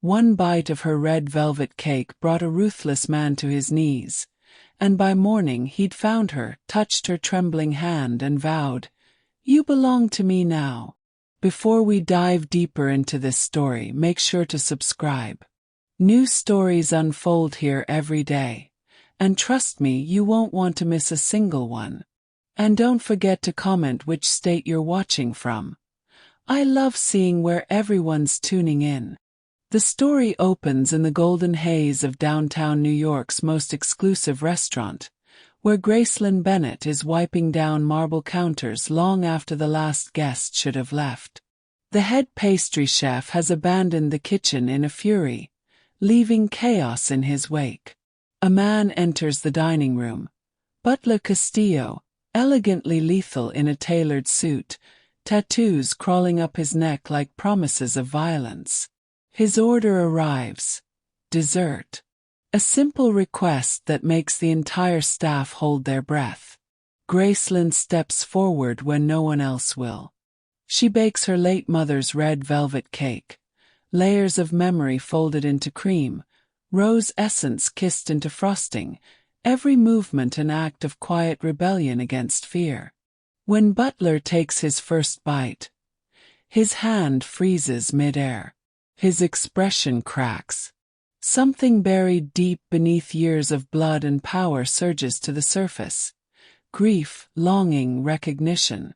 One bite of her red velvet cake brought a ruthless man to his knees, and by morning he'd found her, touched her trembling hand and vowed, "You belong to me now." Before we dive deeper into this story, make sure to subscribe. New stories unfold here every day, and trust me, you won't want to miss a single one. And don't forget to comment which state you're watching from. I love seeing where everyone's tuning in. The story opens in the golden haze of downtown New York's most exclusive restaurant, where Gracelyn Bennett is wiping down marble counters long after the last guest should have left. The head pastry chef has abandoned the kitchen in a fury, leaving chaos in his wake. A man enters the dining room. Butler Castillo, elegantly lethal in a tailored suit, tattoos crawling up his neck like promises of violence. His order arrives. Dessert. A simple request that makes the entire staff hold their breath. Gracelyn steps forward when no one else will. She bakes her late mother's red velvet cake, layers of memory folded into cream, rose essence kissed into frosting, every movement an act of quiet rebellion against fear. When Butler takes his first bite, his hand freezes mid-air. His expression cracks. Something buried deep beneath years of blood and power surges to the surface. Grief, longing, recognition.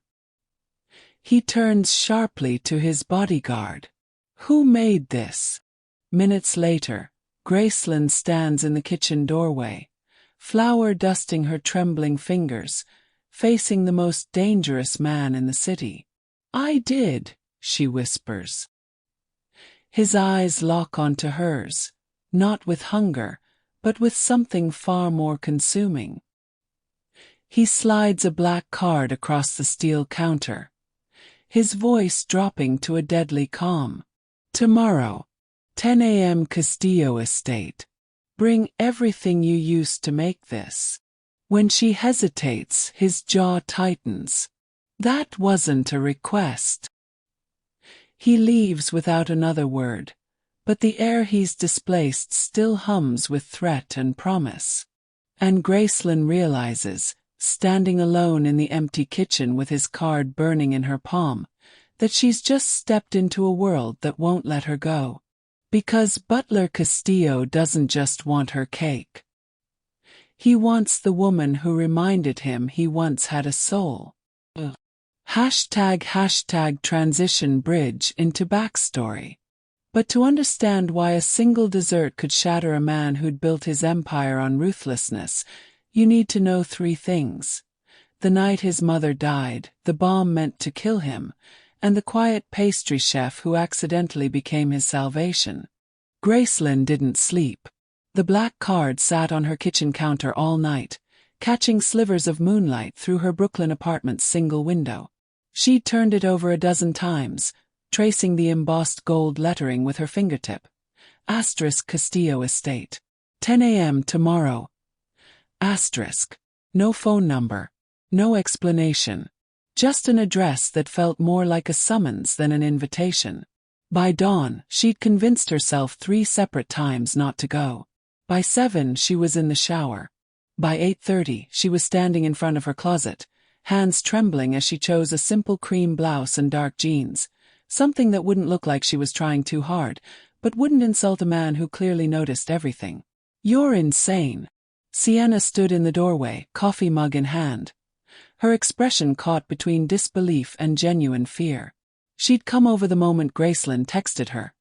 He turns sharply to his bodyguard. Who made this? Minutes later, Gracelyn stands in the kitchen doorway, flour dusting her trembling fingers, facing the most dangerous man in the city. "I did," she whispers. His eyes lock onto hers, not with hunger, but with something far more consuming. He slides a black card across the steel counter, his voice dropping to a deadly calm. "Tomorrow, 10 a.m. Castillo Estate. Bring everything you used to make this." When she hesitates, his jaw tightens. That wasn't a request. He leaves without another word, but the air he's displaced still hums with threat and promise. And Gracelyn realizes, standing alone in the empty kitchen with his card burning in her palm, that she's just stepped into a world that won't let her go. Because Butler Castillo doesn't just want her cake. He wants the woman who reminded him he once had a soul. ## transition bridge into backstory. But to understand why a single dessert could shatter a man who'd built his empire on ruthlessness, you need to know three things. The night his mother died, the bomb meant to kill him, and the quiet pastry chef who accidentally became his salvation. Gracelyn didn't sleep. The black card sat on her kitchen counter all night, catching slivers of moonlight through her Brooklyn apartment's single window. She'd turned it over a dozen times, tracing the embossed gold lettering with her fingertip. * Castillo Estate. 10 a.m. tomorrow. *. No phone number. No explanation. Just an address that felt more like a summons than an invitation. By dawn, she'd convinced herself 3 separate times not to go. By 7, she was in the shower. By 8:30, she was standing in front of her closet, hands trembling as she chose a simple cream blouse and dark jeans, something that wouldn't look like she was trying too hard, but wouldn't insult a man who clearly noticed everything. "You're insane." Sienna stood in the doorway, coffee mug in hand, her expression caught between disbelief and genuine fear. She'd come over the moment Gracelyn texted her,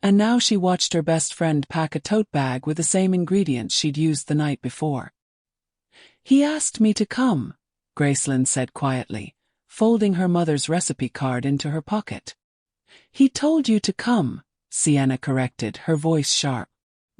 and now she watched her best friend pack a tote bag with the same ingredients she'd used the night before. "He asked me to come," Gracelyn said quietly, folding her mother's recipe card into her pocket. "He told you to come," Sienna corrected, her voice sharp.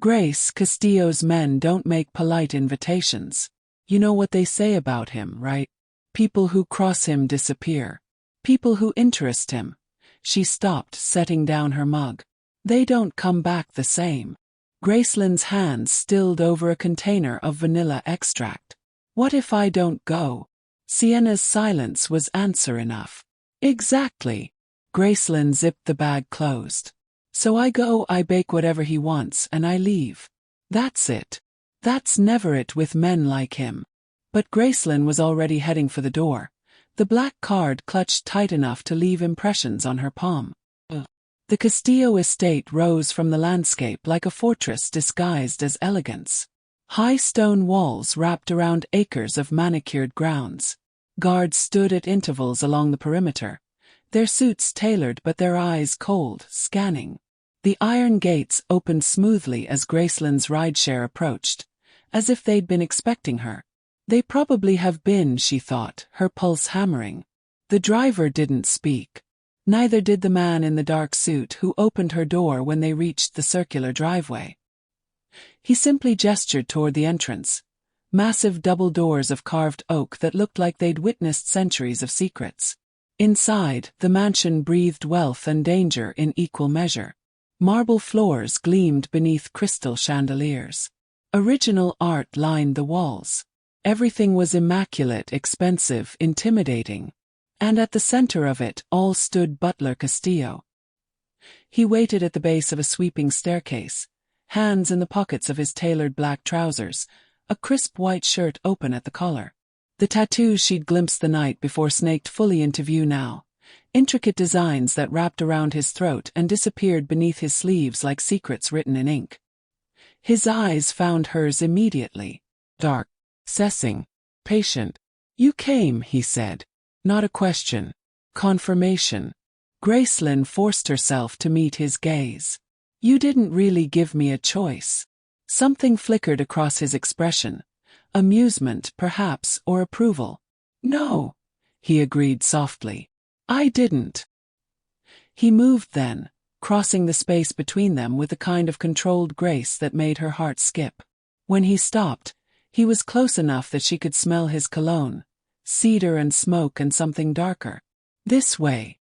"Grace, Castillo's men don't make polite invitations. You know what they say about him, right? People who cross him disappear. People who interest him." She stopped, setting down her mug. "They don't come back the same." Gracelyn's hands stilled over a container of vanilla extract. "What if I don't go?" Sienna's silence was answer enough. "Exactly." Gracelyn zipped the bag closed. So I go, I bake whatever he wants, and I leave. That's it. That's never it with men like him. But Gracelyn was already heading for the door, the black card clutched tight enough to leave impressions on her palm. The Castillo estate rose from the landscape like a fortress disguised as elegance. High stone walls wrapped around acres of manicured grounds. Guards stood at intervals along the perimeter, their suits tailored but their eyes cold, scanning. The iron gates opened smoothly as Gracelyn's rideshare approached, as if they'd been expecting her. They probably have been, she thought, her pulse hammering. The driver didn't speak. Neither did the man in the dark suit who opened her door when they reached the circular driveway. He simply gestured toward the entrance. Massive double doors of carved oak that looked like they'd witnessed centuries of secrets. Inside, the mansion breathed wealth and danger in equal measure. Marble floors gleamed beneath crystal chandeliers. Original art lined the walls. Everything was immaculate, expensive, intimidating. And at the center of it all stood Butler Castillo. He waited at the base of a sweeping staircase, hands in the pockets of his tailored black trousers, a crisp white shirt open at the collar. The tattoos she'd glimpsed the night before snaked fully into view now, intricate designs that wrapped around his throat and disappeared beneath his sleeves like secrets written in ink. His eyes found hers immediately. Dark, assessing, patient. "You came," he said. Not a question. Confirmation. Gracelyn forced herself to meet his gaze. "You didn't really give me a choice." Something flickered across his expression. Amusement, perhaps, or approval. "No," he agreed softly. "I didn't." He moved then, crossing the space between them with the kind of controlled grace that made her heart skip. When he stopped, he was close enough that she could smell his cologne. Cedar and smoke and something darker. "This way."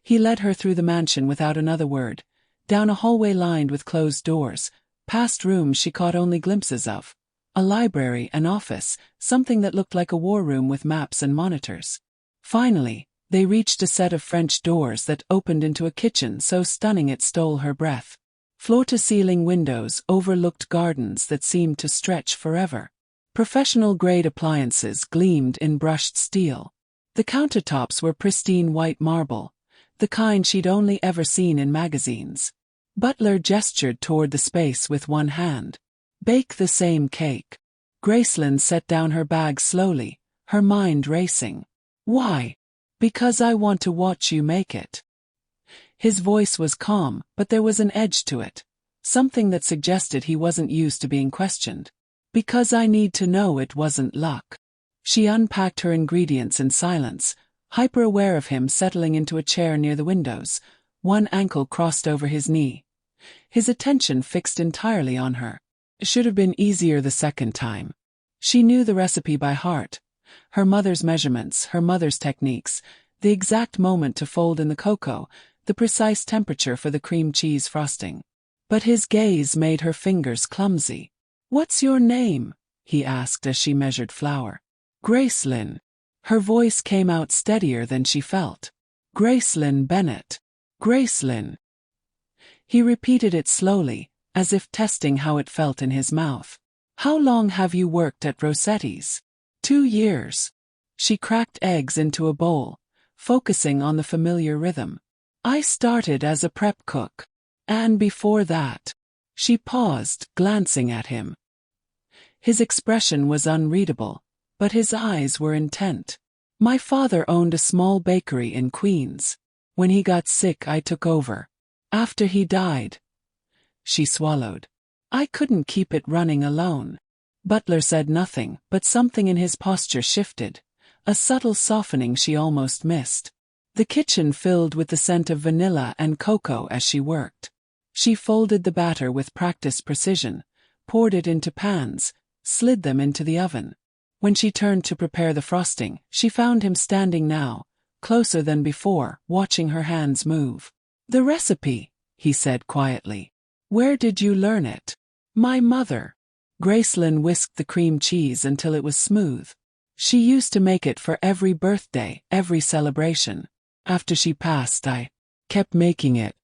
He led her through the mansion without another word, down a hallway lined with closed doors, past rooms she caught only glimpses of. A library, an office, something that looked like a war room with maps and monitors. Finally, they reached a set of French doors that opened into a kitchen so stunning it stole her breath. Floor-to-ceiling windows overlooked gardens that seemed to stretch forever. Professional-grade appliances gleamed in brushed steel. The countertops were pristine white marble, the kind she'd only ever seen in magazines. Butler gestured toward the space with one hand. "Bake the same cake." Gracelyn set down her bag slowly, her mind racing. "Why?" "Because I want to watch you make it." His voice was calm, but there was an edge to it, something that suggested he wasn't used to being questioned. "Because I need to know it wasn't luck." She unpacked her ingredients in silence, hyper-aware of him settling into a chair near the windows, one ankle crossed over his knee. His attention fixed entirely on her. It should have been easier the second time. She knew the recipe by heart. Her mother's measurements, her mother's techniques, the exact moment to fold in the cocoa, the precise temperature for the cream cheese frosting. But his gaze made her fingers clumsy. "What's your name?" he asked as she measured flour. "Gracelyn." Her voice came out steadier than she felt. "Gracelyn Bennett. Gracelyn." He repeated it slowly, as if testing how it felt in his mouth. "How long have you worked at Rossetti's?" 2 years. She cracked eggs into a bowl, focusing on the familiar rhythm. "I started as a prep cook. And before that." She paused, glancing at him. His expression was unreadable, but his eyes were intent. "My father owned a small bakery in Queens. When he got sick, I took over. After he died." She swallowed. "I couldn't keep it running alone." Butler said nothing, but something in his posture shifted, a subtle softening she almost missed. The kitchen filled with the scent of vanilla and cocoa as she worked. She folded the batter with practiced precision, poured it into pans, slid them into the oven. When she turned to prepare the frosting, she found him standing now, closer than before, watching her hands move. "The recipe," he said quietly. "Where did you learn it?" "My mother." Gracelyn whisked the cream cheese until it was smooth. "She used to make it for every birthday, every celebration. After she passed, I kept making it.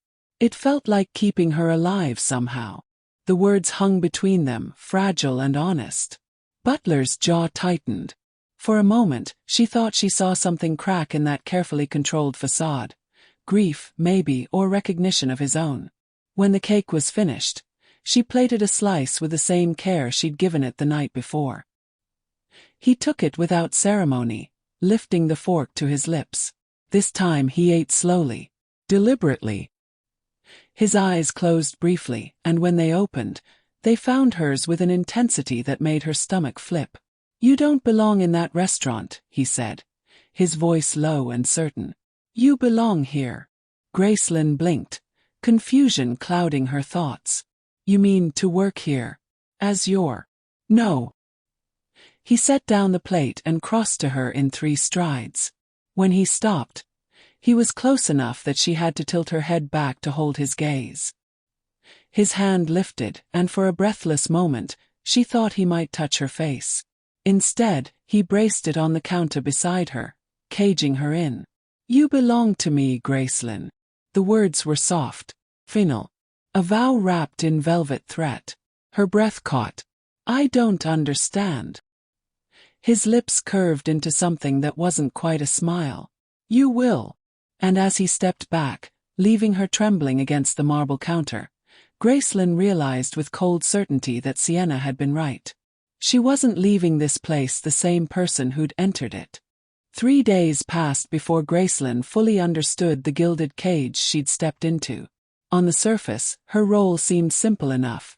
It felt like keeping her alive somehow. The words hung between them, fragile and honest. Butler's jaw tightened. For a moment, she thought she saw something crack in that carefully controlled facade. Grief, maybe, or recognition of his own. When the cake was finished, she plated a slice with the same care she'd given it the night before. He took it without ceremony, lifting the fork to his lips. This time he ate slowly, deliberately. His eyes closed briefly, and when they opened, they found hers with an intensity that made her stomach flip. "You don't belong in that restaurant," he said, his voice low and certain. "You belong here." Gracelyn blinked, confusion clouding her thoughts. "You mean to work here? As your—" "No." He set down the plate and crossed to her in 3 strides. When he stopped, he was close enough that she had to tilt her head back to hold his gaze. His hand lifted, and for a breathless moment, she thought he might touch her face. Instead, he braced it on the counter beside her, caging her in. "You belong to me, Gracelyn." The words were soft, final, a vow wrapped in velvet threat. Her breath caught. "I don't understand." His lips curved into something that wasn't quite a smile. "You will." And as he stepped back, leaving her trembling against the marble counter, Gracelyn realized with cold certainty that Sienna had been right. She wasn't leaving this place the same person who'd entered it. 3 days passed before Gracelyn fully understood the gilded cage she'd stepped into. On the surface, her role seemed simple enough.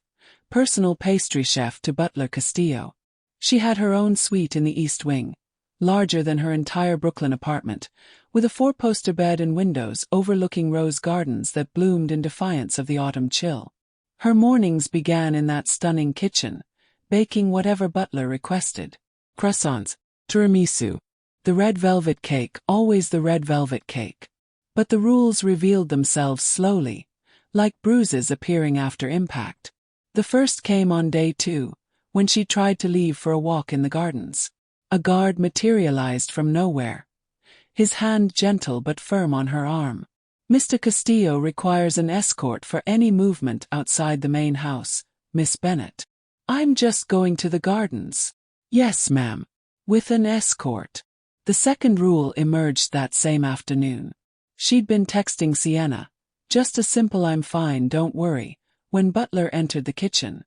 Personal pastry chef to Butler Castillo. She had her own suite in the East Wing, larger than her entire Brooklyn apartment, with a 4-poster bed and windows overlooking rose gardens that bloomed in defiance of the autumn chill. Her mornings began in that stunning kitchen, baking whatever Butler requested. Croissants, tiramisu, the red velvet cake, always the red velvet cake. But the rules revealed themselves slowly, like bruises appearing after impact. The first came on day 2, when she tried to leave for a walk in the gardens. A guard materialized from nowhere, his hand gentle but firm on her arm. "Mr. Castillo requires an escort for any movement outside the main house, Miss Bennet." "I'm just going to the gardens." "Yes, ma'am. With an escort." The second rule emerged that same afternoon. She'd been texting Sienna, just a simple "I'm fine, don't worry," when Butler entered the kitchen.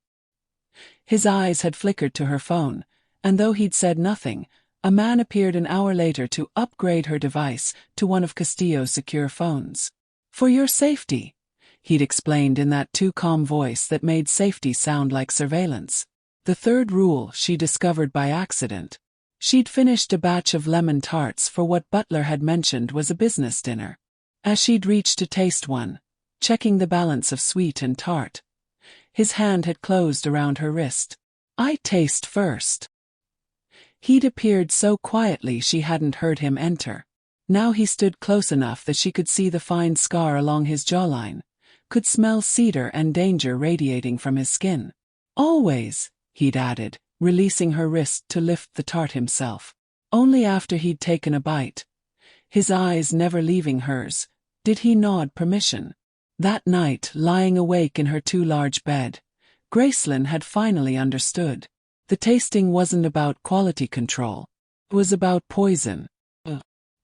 His eyes had flickered to her phone, and though he'd said nothing, a man appeared an hour later to upgrade her device to one of Castillo's secure phones. "For your safety," he'd explained in that too calm voice that made safety sound like surveillance. The third rule she discovered by accident. She'd finished a batch of lemon tarts for what Butler had mentioned was a business dinner. As she'd reached to taste one, checking the balance of sweet and tart, his hand had closed around her wrist. "I taste first." He'd appeared so quietly she hadn't heard him enter. Now he stood close enough that she could see the fine scar along his jawline, could smell cedar and danger radiating from his skin. "Always," he'd added, releasing her wrist to lift the tart himself. Only after he'd taken a bite, his eyes never leaving hers, did he nod permission. That night, lying awake in her too large bed, Gracelyn had finally understood. The tasting wasn't about quality control. It was about poison.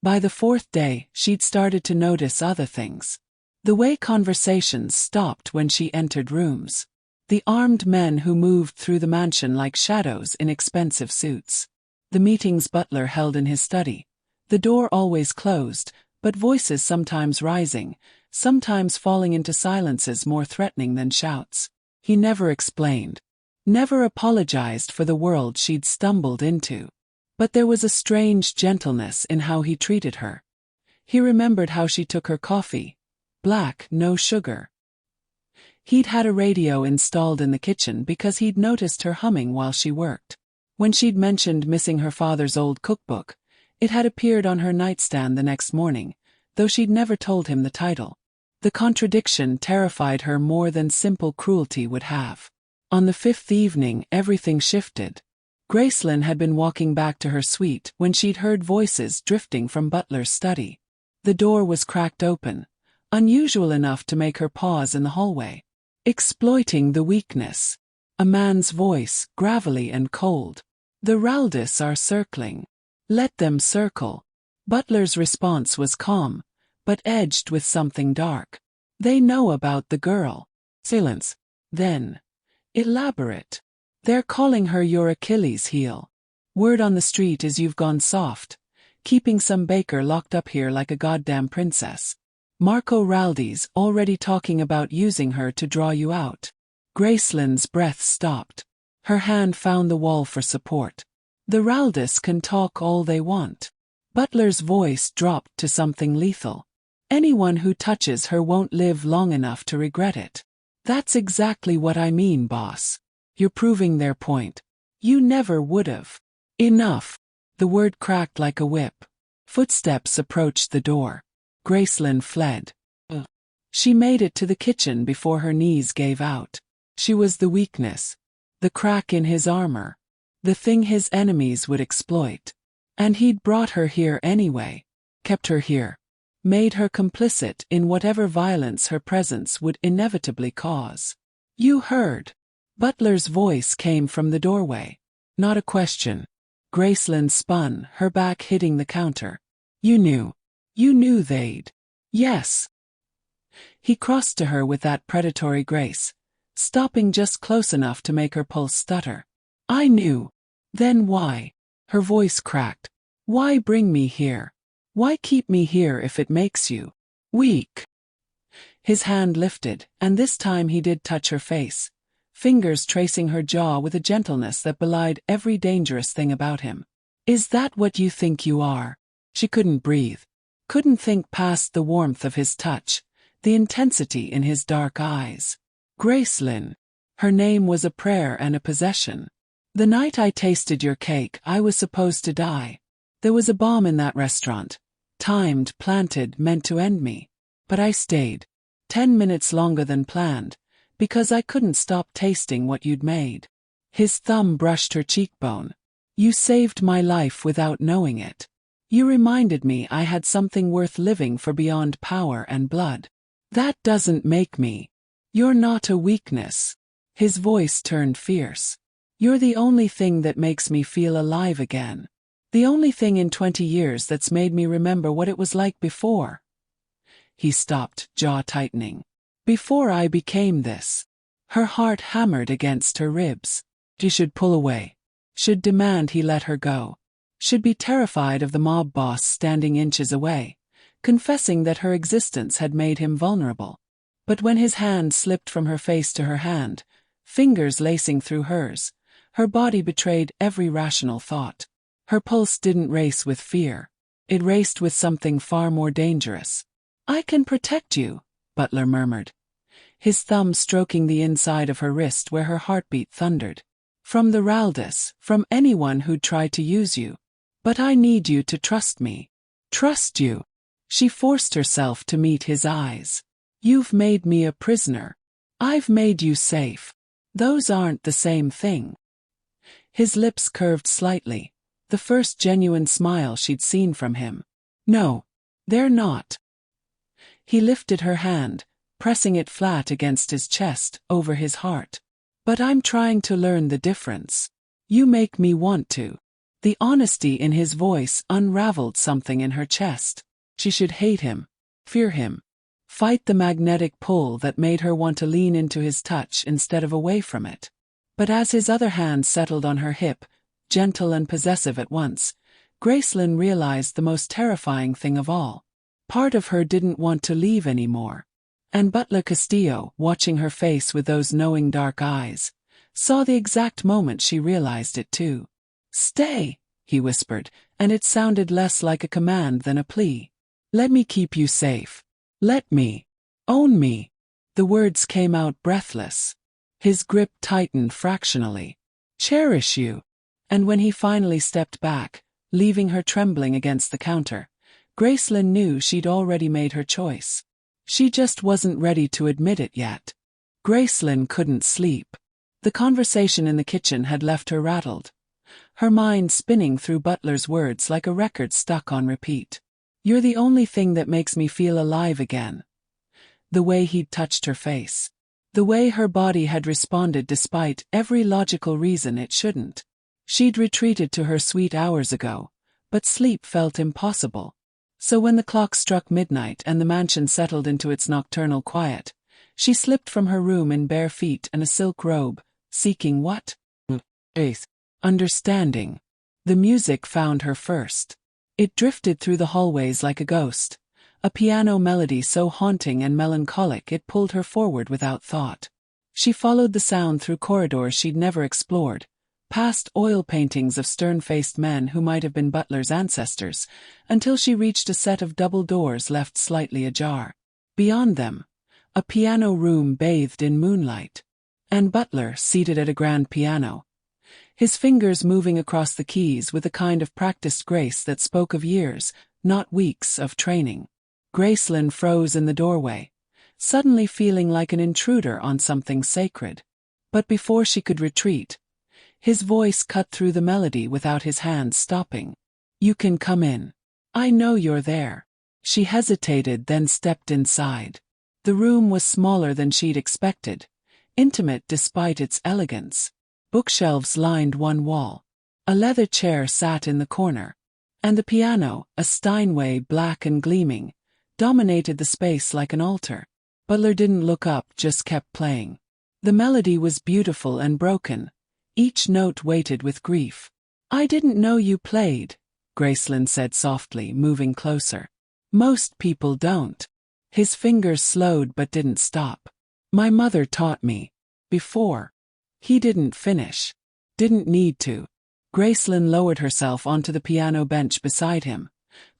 By the 4th day, she'd started to notice other things. The way conversations stopped when she entered rooms. The armed men who moved through the mansion like shadows in expensive suits. The meetings Butler held in his study. The door always closed, but voices sometimes rising, sometimes falling into silences more threatening than shouts. He never explained. Never apologized for the world she'd stumbled into. But there was a strange gentleness in how he treated her. He remembered how she took her coffee. Black, no sugar. He'd had a radio installed in the kitchen because he'd noticed her humming while she worked. When she'd mentioned missing her father's old cookbook, it had appeared on her nightstand the next morning, though she'd never told him the title. The contradiction terrified her more than simple cruelty would have. On the 5th evening, everything shifted. Gracelyn had been walking back to her suite when she'd heard voices drifting from Butler's study. The door was cracked open. unusual enough to make her pause in the hallway. Exploiting the weakness. A man's voice, gravelly and cold. The Raldis are circling. Let them circle. Butler's response was calm, but edged with something dark. They know about the girl. Silence. Then. Elaborate. They're calling her your Achilles heel. Word on the street is you've gone soft, keeping some baker locked up here like a goddamn princess. Marco Raldi's already talking about using her to draw you out. Graceland's breath stopped. Her hand found the wall for support. The Raldis can talk all they want. Butler's voice dropped to something lethal. Anyone who touches her won't live long enough to regret it. That's exactly what I mean, boss. You're proving their point. You never would've. Enough. The word cracked like a whip. Footsteps approached the door. Graceland fled. She made it to the kitchen before her knees gave out. She was the weakness. The crack in his armor. The thing his enemies would exploit. And he'd brought her here anyway. Kept her here. Made her complicit in whatever violence her presence would inevitably cause. You heard. Butler's voice came from the doorway. Not a question. Graceland spun, her back hitting the counter. You knew. You knew they'd. Yes. He crossed to her with that predatory grace, stopping just close enough to make her pulse stutter. I knew. Then why? Her voice cracked. Why bring me here? Why keep me here if it makes you weak? His hand lifted, and this time he did touch her face, fingers tracing her jaw with a gentleness that belied every dangerous thing about him. Is that what you think you are? She couldn't breathe. Couldn't think past the warmth of his touch, the intensity in his dark eyes. Gracelyn. Her name was a prayer and a possession. The night I tasted your cake, I was supposed to die. There was a bomb in that restaurant. Timed, planted, meant to end me. But I stayed. 10 minutes longer than planned, because I couldn't stop tasting what you'd made. His thumb brushed her cheekbone. You saved my life without knowing it. You reminded me I had something worth living for beyond power and blood. That doesn't make me. You're not a weakness. His voice turned fierce. You're the only thing that makes me feel alive again. The only thing in 20 years that's made me remember what it was like before. He stopped, jaw tightening. Before I became this. Her heart hammered against her ribs. She should pull away. Should demand he let her go. Should be terrified of the mob boss standing inches away, confessing that her existence had made him vulnerable. But when his hand slipped from her face to her hand, fingers lacing through hers, her body betrayed every rational thought. Her pulse didn't race with fear. It raced with something far more dangerous. I can protect you, Butler murmured, his thumb stroking the inside of her wrist where her heartbeat thundered. From the Raldis, from anyone who'd try to use you. But I need you to trust me. Trust you. She forced herself to meet his eyes. You've made me a prisoner. I've made you safe. Those aren't the same thing. His lips curved slightly, the first genuine smile she'd seen from him. No, they're not. He lifted her hand, pressing it flat against his chest, over his heart. But I'm trying to learn the difference. You make me want to. The honesty in his voice unraveled something in her chest. She should hate him, fear him, fight the magnetic pull that made her want to lean into his touch instead of away from it. But as his other hand settled on her hip, gentle and possessive at once, Gracelyn realized the most terrifying thing of all. Part of her didn't want to leave anymore. And Butler Castillo, watching her face with those knowing dark eyes, saw the exact moment she realized it too. Stay, he whispered, and it sounded less like a command than a plea. Let me keep you safe. Let me. Own me. The words came out breathless. His grip tightened fractionally. Cherish you. And when he finally stepped back, leaving her trembling against the counter, Gracelyn knew she'd already made her choice. She just wasn't ready to admit it yet. Gracelyn couldn't sleep. The conversation in the kitchen had left her rattled, her mind spinning through Butler's words like a record stuck on repeat. You're the only thing that makes me feel alive again. The way he'd touched her face. The way her body had responded despite every logical reason it shouldn't. She'd retreated to her suite hours ago, but sleep felt impossible. So when the clock struck midnight and the mansion settled into its nocturnal quiet, she slipped from her room in bare feet and a silk robe, seeking what? Faith. Understanding. The music found her first. It drifted through the hallways like a ghost, a piano melody so haunting and melancholic it pulled her forward without thought. She followed the sound through corridors she'd never explored, past oil paintings of stern-faced men who might have been Butler's ancestors, until she reached a set of double doors left slightly ajar. Beyond them, a piano room bathed in moonlight. And Butler seated at a grand piano, his fingers moving across the keys with a kind of practiced grace that spoke of years, not weeks, of training. Gracelyn froze in the doorway, suddenly feeling like an intruder on something sacred. But before she could retreat, his voice cut through the melody without his hands stopping. "You can come in. I know you're there." She hesitated, then stepped inside. The room was smaller than she'd expected, intimate despite its elegance. Bookshelves lined one wall. A leather chair sat in the corner. And the piano, a Steinway black and gleaming, dominated the space like an altar. Butler didn't look up, just kept playing. The melody was beautiful and broken, each note weighted with grief. "I didn't know you played," Gracelyn said softly, moving closer. "Most people don't." His fingers slowed but didn't stop. "My mother taught me. Before." He didn't finish. Didn't need to. Gracelyn lowered herself onto the piano bench beside him,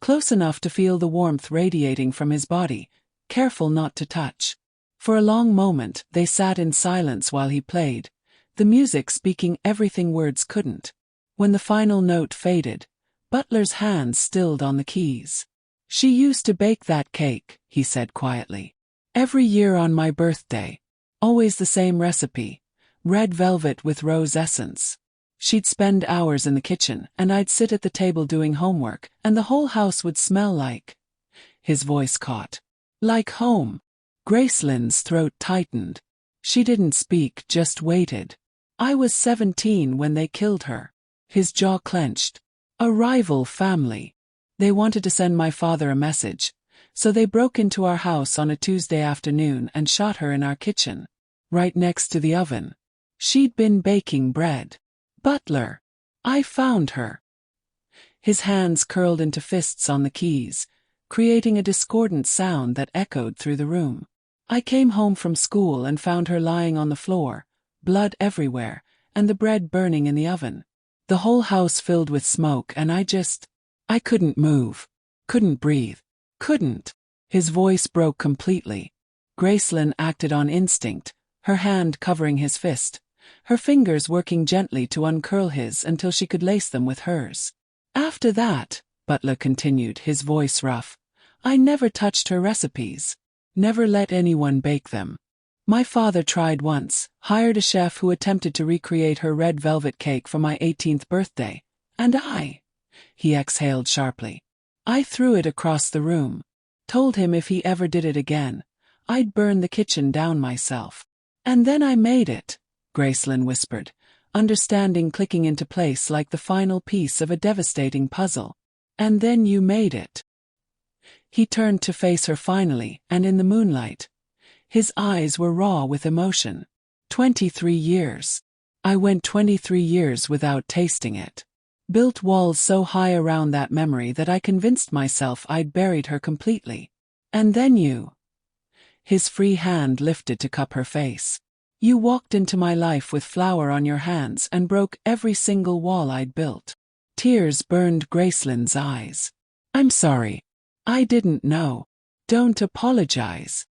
close enough to feel the warmth radiating from his body, careful not to touch. For a long moment, they sat in silence while he played, the music speaking everything words couldn't. When the final note faded, Butler's hands stilled on the keys. "She used to bake that cake," he said quietly. "Every year on my birthday. Always the same recipe. Red velvet with rose essence. She'd spend hours in the kitchen, and I'd sit at the table doing homework, and the whole house would smell like—" His voice caught. "Like home." Gracelyn's throat tightened. She didn't speak, just waited. "I was 17 when they killed her." His jaw clenched. "A rival family. They wanted to send my father a message, so they broke into our house on a Tuesday afternoon and shot her in our kitchen, right next to the oven. She'd been baking bread. Butler. I found her." His hands curled into fists on the keys, creating a discordant sound that echoed through the room. "I came home from school and found her lying on the floor, blood everywhere, and the bread burning in the oven. The whole house filled with smoke, and I couldn't move. Couldn't breathe. Couldn't." His voice broke completely. Gracelyn acted on instinct, her hand covering his fist, her fingers working gently to uncurl his until she could lace them with hers. "After that," Butler continued, his voice rough, "I never touched her recipes. Never let anyone bake them. My father tried once, hired a chef who attempted to recreate her red velvet cake for my 18th birthday. And he exhaled sharply. "I threw it across the room. Told him if he ever did it again, I'd burn the kitchen down myself. And then I made it," Gracelyn whispered, understanding clicking into place like the final piece of a devastating puzzle. "And then you made it." He turned to face her finally, and in the moonlight, his eyes were raw with emotion. 23 years. I went 23 years without tasting it. Built walls so high around that memory that I convinced myself I'd buried her completely. And then you." His free hand lifted to cup her face. "You walked into my life with flour on your hands and broke every single wall I'd built." Tears burned Gracelyn's eyes. "I'm sorry. I didn't know. Don't apologize."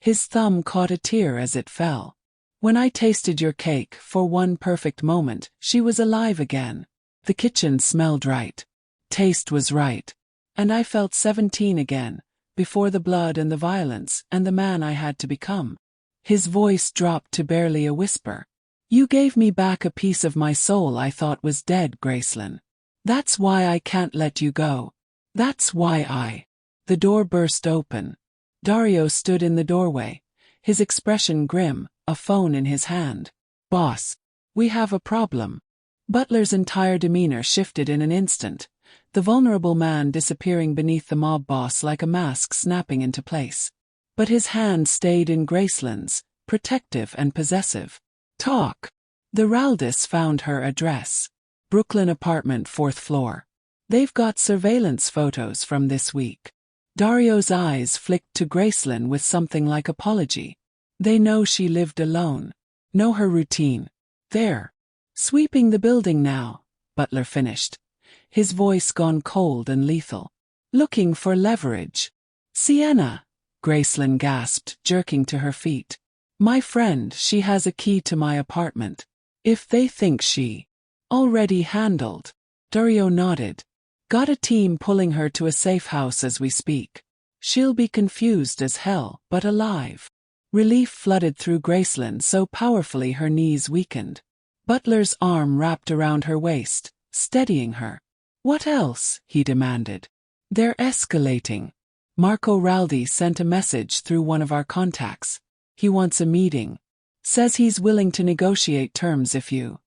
His thumb caught a tear as it fell. "When I tasted your cake, for one perfect moment, she was alive again. The kitchen smelled right. Taste was right. And I felt 17 again, before the blood and the violence and the man I had to become." His voice dropped to barely a whisper. "You gave me back a piece of my soul I thought was dead, Gracelyn. That's why I can't let you go. That's why I—" The door burst open. Dario stood in the doorway, his expression grim, a phone in his hand. "Boss, we have a problem." Butler's entire demeanor shifted in an instant, the vulnerable man disappearing beneath the mob boss like a mask snapping into place. But his hand stayed in Graceland's, protective and possessive. "Talk." The Raldis found her address. Brooklyn apartment, 4th floor. "They've got surveillance photos from this week." Dario's eyes flicked to Graceland with something like apology. "They know she lived alone. Know her routine. They're sweeping the building now," Butler finished, his voice gone cold and lethal. "Looking for leverage." "Sienna," Graceland gasped, jerking to her feet. "My friend, she has a key to my apartment. If they think she already handled." Dario nodded. "Got a team pulling her to a safe house as we speak. She'll be confused as hell, but alive." Relief flooded through Graceland so powerfully her knees weakened. Butler's arm wrapped around her waist, steadying her. "What else?" he demanded. "They're escalating. Marco Raldi sent a message through one of our contacts. He wants a meeting. Says he's willing to negotiate terms if you—"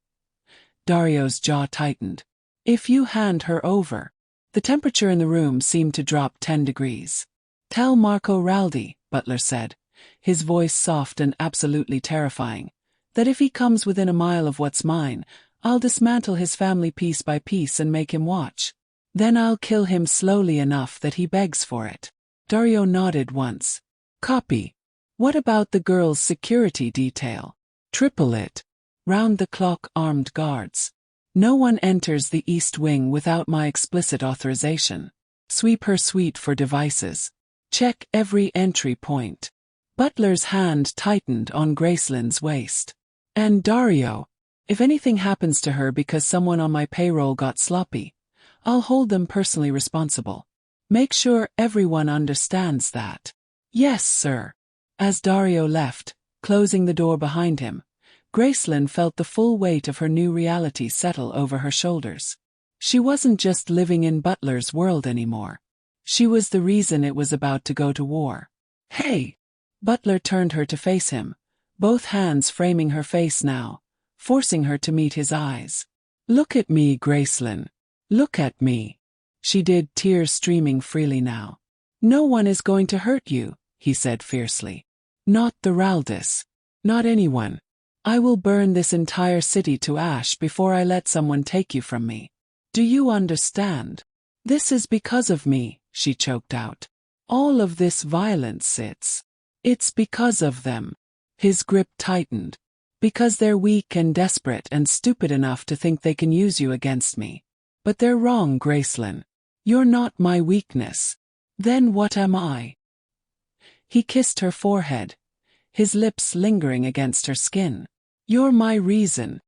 Dario's jaw tightened. "If you hand her over." The temperature in the room seemed to drop 10 degrees. "Tell Marco Raldi," Butler said, his voice soft and absolutely terrifying, "that if he comes within a mile of what's mine, I'll dismantle his family piece by piece and make him watch. Then I'll kill him slowly enough that he begs for it." Dario nodded once. "Copy. What about the girl's security detail?" "Triple it. Round-the-clock armed guards. No one enters the East Wing without my explicit authorization. Sweep her suite for devices. Check every entry point." Butler's hand tightened on Graceland's waist. "And Dario, if anything happens to her because someone on my payroll got sloppy, I'll hold them personally responsible. Make sure everyone understands that." "Yes, sir." As Dario left, closing the door behind him, Graceland felt the full weight of her new reality settle over her shoulders. She wasn't just living in Butler's world anymore. She was the reason it was about to go to war. "Hey!" Butler turned her to face him, both hands framing her face now, forcing her to meet his eyes. "Look at me, Graceland. Look at me." She did, tears streaming freely now. "No one is going to hurt you," he said fiercely. "Not the Raldis. Not anyone. I will burn this entire city to ash before I let someone take you from me. Do you understand? This is because of me," she choked out. "All of this violence, it's because of them." His grip tightened. "Because they're weak and desperate and stupid enough to think they can use you against me. But they're wrong, Graceland. You're not my weakness. Then what am I?" He kissed her forehead, his lips lingering against her skin. "You're my reason."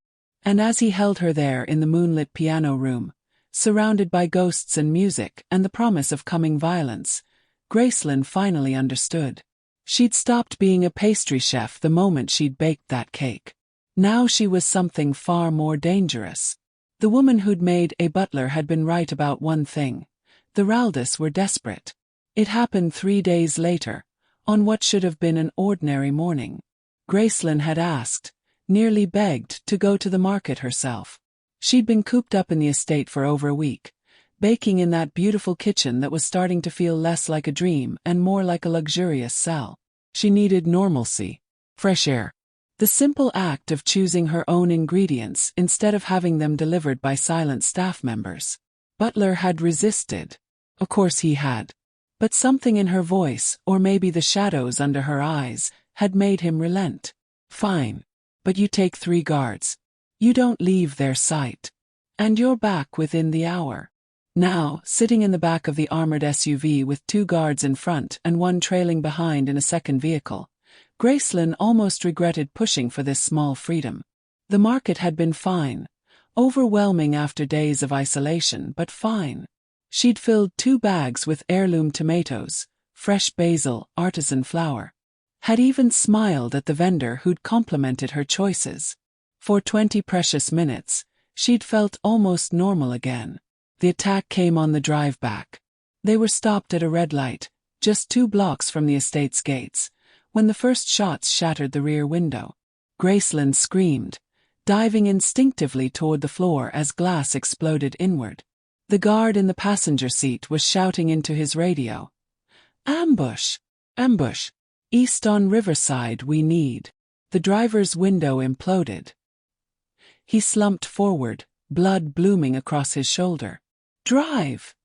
And as he held her there in the moonlit piano room, surrounded by ghosts and music and the promise of coming violence, Graceland finally understood. She'd stopped being a pastry chef the moment she'd baked that cake. Now she was something far more dangerous. The woman who'd made a Butler had been right about one thing. The Raldis were desperate. It happened 3 days later, on what should have been an ordinary morning. Graceland had asked, nearly begged, to go to the market herself. She'd been cooped up in the estate for over a week, baking in that beautiful kitchen that was starting to feel less like a dream and more like a luxurious cell. She needed normalcy, fresh air. The simple act of choosing her own ingredients instead of having them delivered by silent staff members. Butler had resisted. Of course he had. But something in her voice, or maybe the shadows under her eyes, had made him relent. "Fine. But you take 3 guards. You don't leave their sight. And you're back within the hour." Now, sitting in the back of the armored SUV with 2 guards in front and 1 trailing behind in a second vehicle, Graceland almost regretted pushing for this small freedom. The market had been fine, overwhelming after days of isolation, but fine. She'd filled 2 bags with heirloom tomatoes, fresh basil, artisan flour. Had even smiled at the vendor who'd complimented her choices. For 20 precious minutes, she'd felt almost normal again. The attack came on the drive back. They were stopped at a red light, just 2 blocks from the estate's gates, when the first shots shattered the rear window. Gracelyn screamed, diving instinctively toward the floor as glass exploded inward. The guard in the passenger seat was shouting into his radio. "Ambush! Ambush! East on Riverside we need." The driver's window imploded. He slumped forward, blood blooming across his shoulder. "Drive!"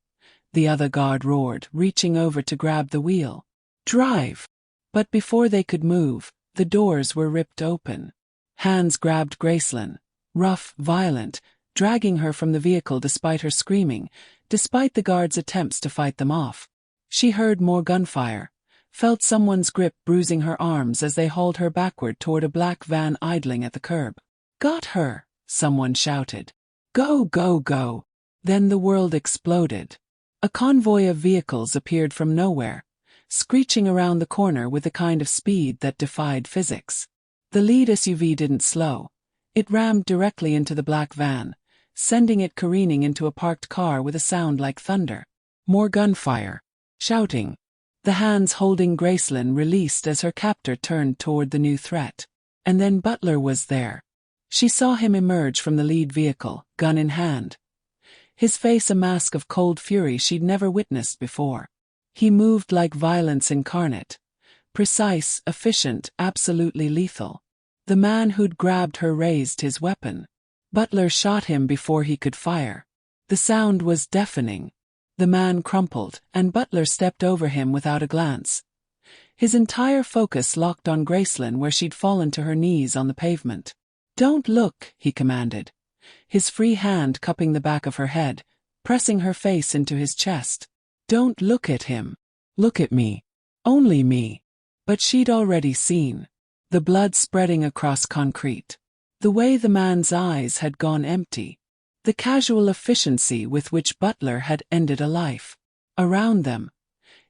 the other guard roared, reaching over to grab the wheel. "Drive!" But before they could move, the doors were ripped open. Hands grabbed Gracelyn, rough, violent, dragging her from the vehicle despite her screaming, despite the guards' attempts to fight them off. She heard more gunfire, felt someone's grip bruising her arms as they hauled her backward toward a black van idling at the curb. "Got her!" someone shouted. "Go, go, go!" Then the world exploded. A convoy of vehicles appeared from nowhere, screeching around the corner with a kind of speed that defied physics. The lead SUV didn't slow. It rammed directly into the black van, sending it careening into a parked car with a sound like thunder. More gunfire. Shouting. The hands holding Gracelyn released as her captor turned toward the new threat. And then Butler was there. She saw him emerge from the lead vehicle, gun in hand. His face a mask of cold fury she'd never witnessed before. He moved like violence incarnate. Precise, efficient, absolutely lethal. The man who'd grabbed her raised his weapon. Butler shot him before he could fire. The sound was deafening. The man crumpled, and Butler stepped over him without a glance. His entire focus locked on Gracelyn where she'd fallen to her knees on the pavement. "Don't look," he commanded, his free hand cupping the back of her head, pressing her face into his chest. "Don't look at him. Look at me. Only me." But she'd already seen. The blood spreading across concrete. The way the man's eyes had gone empty. The casual efficiency with which Butler had ended a life. Around them,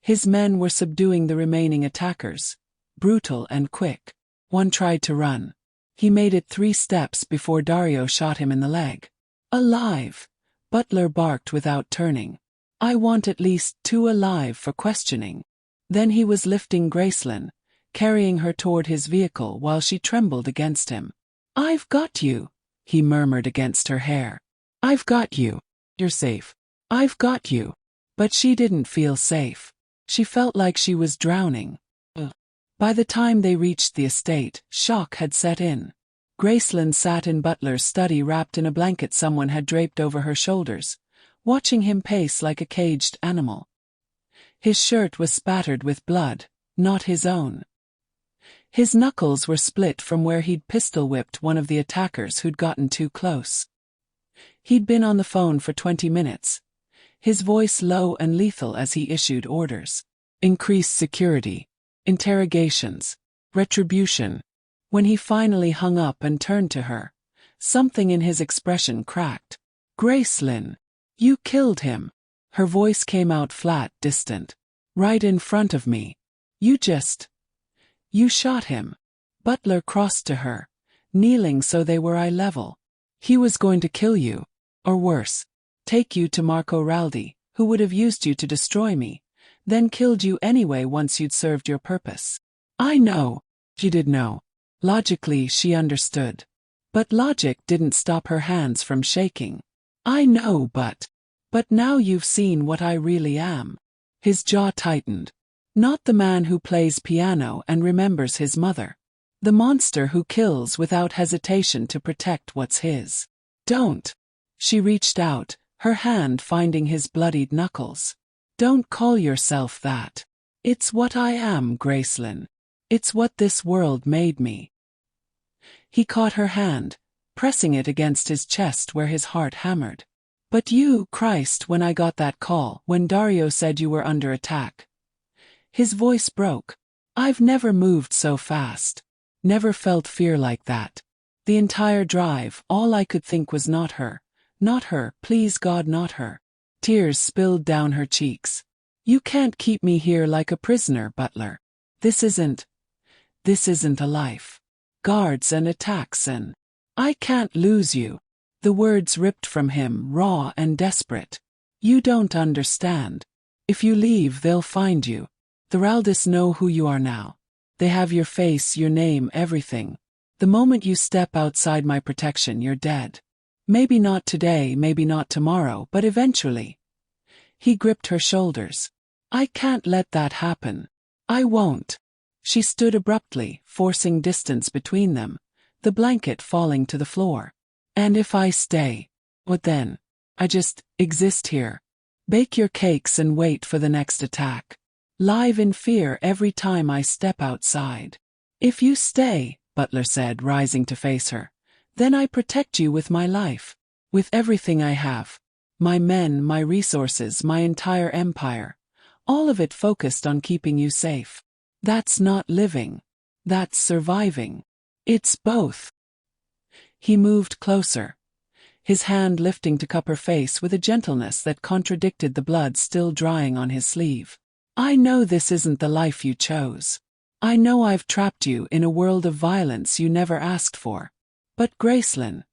his men were subduing the remaining attackers, brutal and quick. One tried to run. He made it 3 steps before Dario shot him in the leg. "Alive!" Butler barked without turning. "I want at least 2 alive for questioning." Then he was lifting Gracelyn, carrying her toward his vehicle while she trembled against him. "I've got you," he murmured against her hair. "I've got you. You're safe. I've got you." But she didn't feel safe. She felt like she was drowning. By the time they reached the estate, shock had set in. Gracelyn sat in Butler's study wrapped in a blanket someone had draped over her shoulders, watching him pace like a caged animal. His shirt was spattered with blood, not his own. His knuckles were split from where he'd pistol-whipped one of the attackers who'd gotten too close. He'd been on the phone for 20 minutes, his voice low and lethal as he issued orders. Increased security, interrogations, retribution. When he finally hung up and turned to her, something in his expression cracked. "Gracelyn, you killed him." Her voice came out flat, distant. "Right in front of me. You shot him." Butler crossed to her, kneeling so they were eye level. "He was going to kill you. Or worse, take you to Marco Raldi, who would have used you to destroy me, then killed you anyway once you'd served your purpose." "I know." She did know. Logically, she understood. But logic didn't stop her hands from shaking. "I know, but now you've seen what I really am." His jaw tightened. Not the man who plays piano and remembers his mother. The monster who kills without hesitation to protect what's his. "Don't." She reached out, her hand finding his bloodied knuckles. "Don't call yourself that. It's what I am, Gracelyn. It's what this world made me." He caught her hand, pressing it against his chest where his heart hammered. "But you, Christ, when I got that call, when Dario said you were under attack." His voice broke. "I've never moved so fast. Never felt fear like that. The entire drive, all I could think was not her. Not her, please God, not her." Tears spilled down her cheeks. "You can't keep me here like a prisoner, Butler. This isn't a life. Guards and attacks and I can't lose you." The words ripped from him, raw and desperate. "You don't understand. If you leave, they'll find you. The Raldis know who you are now. They have your face, your name, everything. The moment you step outside my protection, you're dead. Maybe not today, maybe not tomorrow, but eventually. He gripped her shoulders. I can't let that happen. I won't. She stood abruptly, forcing distance between them, the blanket falling to the floor. And if I stay, what then? I just exist here. Bake your cakes and wait for the next attack. Live in fear every time I step outside. If you stay, Butler said, rising to face her, then I protect you with my life. With everything I have. My men, my resources, my entire empire. All of it focused on keeping you safe. That's not living. That's surviving. It's both. He moved closer, his hand lifting to cup her face with a gentleness that contradicted the blood still drying on his sleeve. I know this isn't the life you chose. I know I've trapped you in a world of violence you never asked for. But Gracelyn.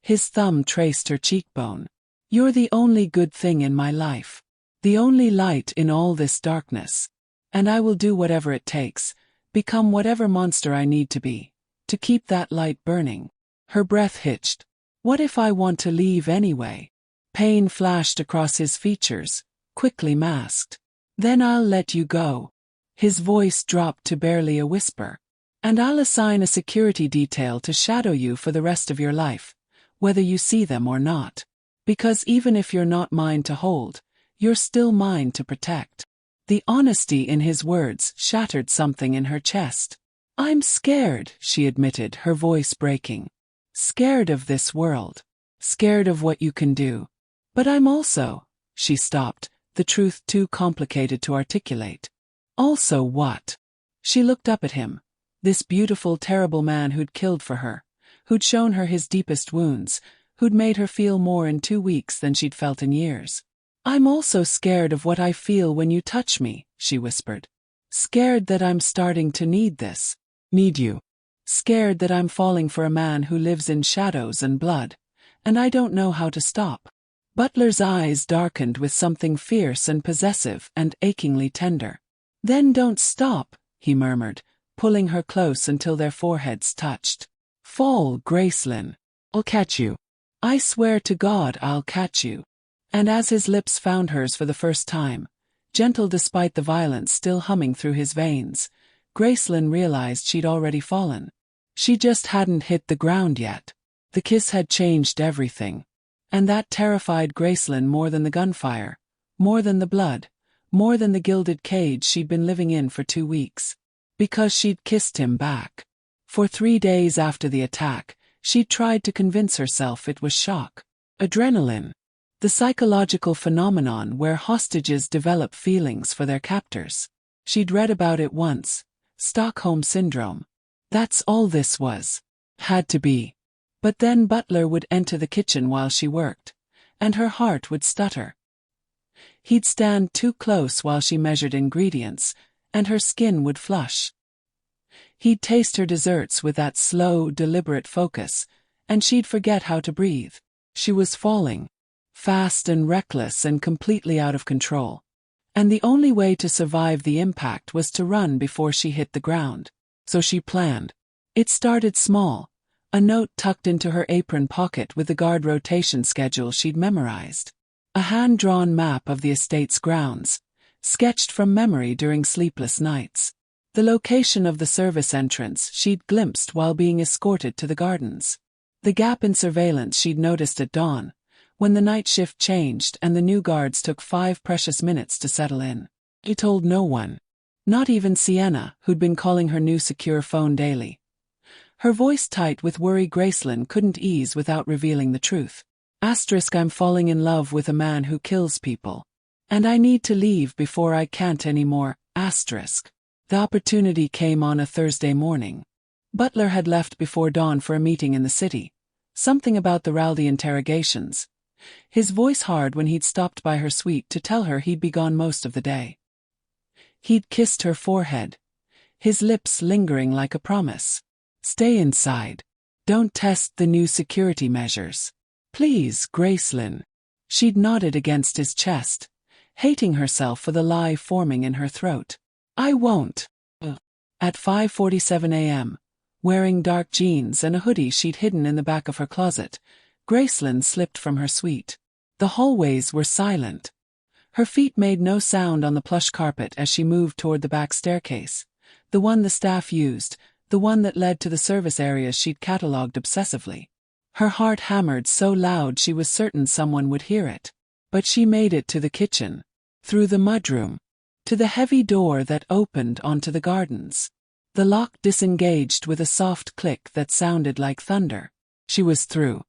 His thumb traced her cheekbone. You're the only good thing in my life. The only light in all this darkness. And I will do whatever it takes, become whatever monster I need to be, to keep that light burning. Her breath hitched. What if I want to leave anyway? Pain flashed across his features, quickly masked. Then I'll let you go. His voice dropped to barely a whisper. And I'll assign a security detail to shadow you for the rest of your life, whether you see them or not. Because even if you're not mine to hold, you're still mine to protect. The honesty in his words shattered something in her chest. I'm scared, she admitted, her voice breaking. Scared of this world. Scared of what you can do. But I'm also, she stopped, the truth too complicated to articulate. Also what? She looked up at him, this beautiful, terrible man who'd killed for her, who'd shown her his deepest wounds, who'd made her feel more in 2 weeks than she'd felt in years. I'm also scared of what I feel when you touch me, she whispered. Scared that I'm starting to need this. Need you. Scared that I'm falling for a man who lives in shadows and blood, and I don't know how to stop. Butler's eyes darkened with something fierce and possessive and achingly tender. Then don't stop, he murmured, pulling her close until their foreheads touched. Fall, Gracelyn. I'll catch you. I swear to God I'll catch you. And as his lips found hers for the first time, gentle despite the violence still humming through his veins, Gracelyn realized she'd already fallen. She just hadn't hit the ground yet. The kiss had changed everything. And that terrified Gracelyn more than the gunfire, more than the blood, more than the gilded cage she'd been living in for 2 weeks. Because she'd kissed him back. For 3 days after the attack, she'd tried to convince herself it was shock. Adrenaline. The psychological phenomenon where hostages develop feelings for their captors. She'd read about it once. Stockholm Syndrome. That's all this was. Had to be. But then Butler would enter the kitchen while she worked, and her heart would stutter. He'd stand too close while she measured ingredients, and her skin would flush. He'd taste her desserts with that slow, deliberate focus, and she'd forget how to breathe. She was falling. Fast and reckless and completely out of control. And the only way to survive the impact was to run before she hit the ground. So she planned. It started small. A note tucked into her apron pocket with the guard rotation schedule she'd memorized. A hand-drawn map of the estate's grounds, sketched from memory during sleepless nights. The location of the service entrance she'd glimpsed while being escorted to the gardens. The gap in surveillance she'd noticed at dawn, when the night shift changed and the new guards took 5 precious minutes to settle in. He told no one. Not even Sienna, who'd been calling her new secure phone daily. Her voice tight with worry Gracelyn couldn't ease without revealing the truth. I'm falling in love with a man who kills people. And I need to leave before I can't anymore. The opportunity came on a Thursday morning. Butler had left before dawn for a meeting in the city. Something about the Raldi interrogations. His voice hard when he'd stopped by her suite to tell her he'd be gone most of the day. He'd kissed her forehead, his lips lingering like a promise. Stay inside. Don't test the new security measures. Please, Gracelyn. She'd nodded against his chest, hating herself for the lie forming in her throat. I won't. At 5:47 a.m., wearing dark jeans and a hoodie she'd hidden in the back of her closet, Gracelyn slipped from her suite. The hallways were silent. Her feet made no sound on the plush carpet as she moved toward the back staircase, the one the staff used, the one that led to the service areas she'd catalogued obsessively. Her heart hammered so loud she was certain someone would hear it. But she made it to the kitchen, through the mudroom, to the heavy door that opened onto the gardens. The lock disengaged with a soft click that sounded like thunder. She was through.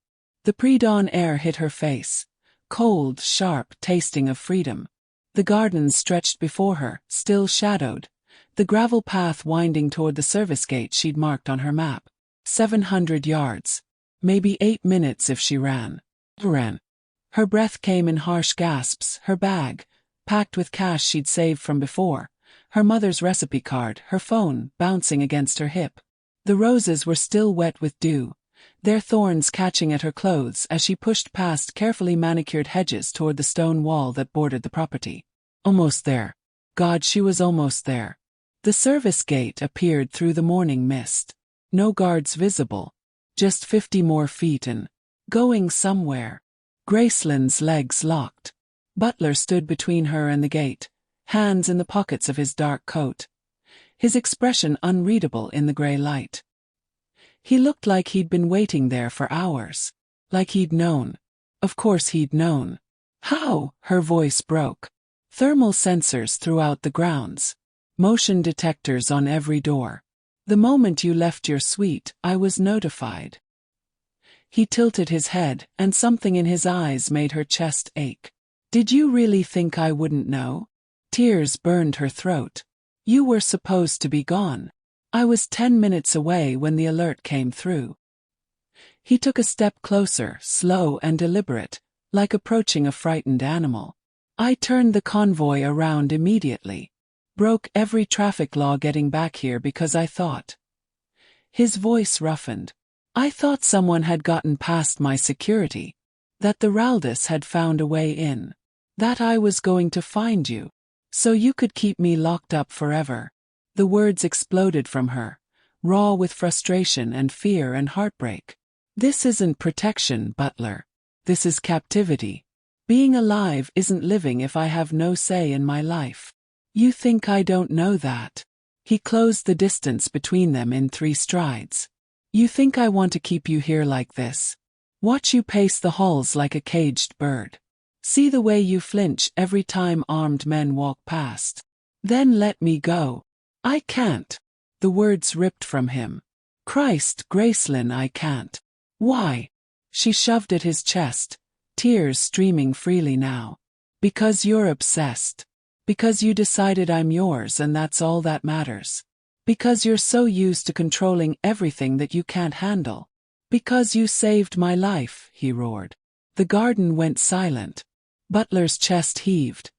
The pre-dawn air hit her face, cold, sharp, tasting of freedom. The gardens stretched before her, still shadowed, the gravel path winding toward the service gate she'd marked on her map. 700 yards. Maybe 8 minutes if she ran. Her breath came in harsh gasps, her bag, packed with cash she'd saved from before, her mother's recipe card, her phone, bouncing against her hip. The roses were still wet with dew, their thorns catching at her clothes as she pushed past carefully manicured hedges toward the stone wall that bordered the property. Almost there. God, she was almost there. The service gate appeared through the morning mist. No guards visible. Just 50 more feet and going somewhere. Gracelyn's legs locked. Butler stood between her and the gate, hands in the pockets of his dark coat, his expression unreadable in the gray light. He looked like he'd been waiting there for hours, like he'd known. Of course he'd known. How? Her voice broke. Thermal sensors throughout the grounds, motion detectors on every door. The moment you left your suite, I was notified. He tilted his head, and something in his eyes made her chest ache. Did you really think I wouldn't know? Tears burned her throat. You were supposed to be gone. I was 10 minutes away when the alert came through. He took a step closer, slow and deliberate, like approaching a frightened animal. I turned the convoy around immediately. Broke every traffic law getting back here because I thought. His voice roughened. I thought someone had gotten past my security. That the Raldis had found a way in. That I was going to find you. So you could keep me locked up forever. The words exploded from her, raw with frustration and fear and heartbreak. This isn't protection, Butler. This is captivity. Being alive isn't living if I have no say in my life. You think I don't know that? He closed the distance between them in 3 strides. You think I want to keep you here like this? Watch you pace the halls like a caged bird. See the way you flinch every time armed men walk past. Then let me go. I can't. The words ripped from him. Christ, Gracelyn, I can't. Why? She shoved at his chest, tears streaming freely now. Because you're obsessed. Because you decided I'm yours and that's all that matters. Because you're so used to controlling everything that you can't handle. Because you saved my life, he roared. The garden went silent. Butler's chest heaved,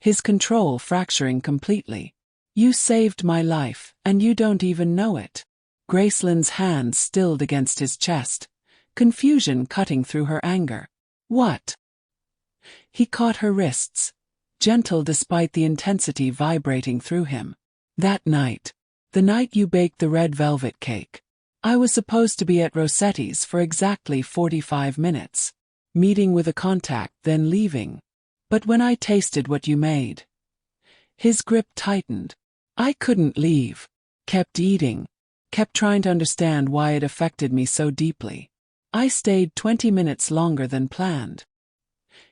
his control fracturing completely. You saved my life, and you don't even know it. Gracelyn's hands stilled against his chest, confusion cutting through her anger. What? He caught her wrists, gentle despite the intensity vibrating through him. That night. The night you baked the red velvet cake. I was supposed to be at Rossetti's for exactly 45 minutes. Meeting with a contact, then leaving. But when I tasted what you made. His grip tightened. I couldn't leave. Kept eating. Kept trying to understand why it affected me so deeply. I stayed 20 minutes longer than planned.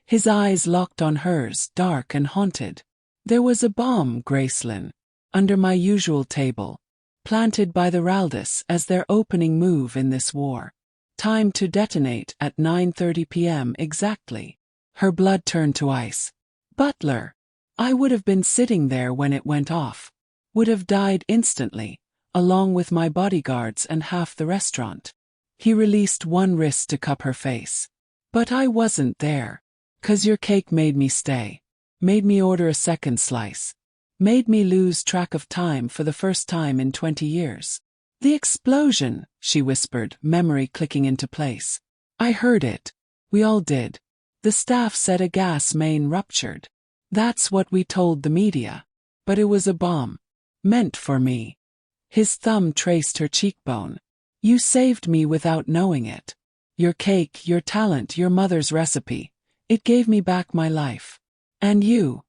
His eyes locked on hers, dark and haunted. There was a bomb, Gracelyn. Under my usual table, planted by the Raldis as their opening move in this war. Time to detonate at 9:30 p.m. exactly. Her blood turned to ice. Butler. I would have been sitting there when it went off. Would have died instantly, along with my bodyguards and half the restaurant. He released one wrist to cup her face. But I wasn't there. 'Cause your cake made me stay. Made me order a second slice. Made me lose track of time for the first time in 20 years. The explosion, she whispered, memory clicking into place. I heard it. We all did. The staff said a gas main ruptured. That's what we told the media. But it was a bomb. Meant for me. His thumb traced her cheekbone. You saved me without knowing it. Your cake, your talent, your mother's recipe. It gave me back my life. And you.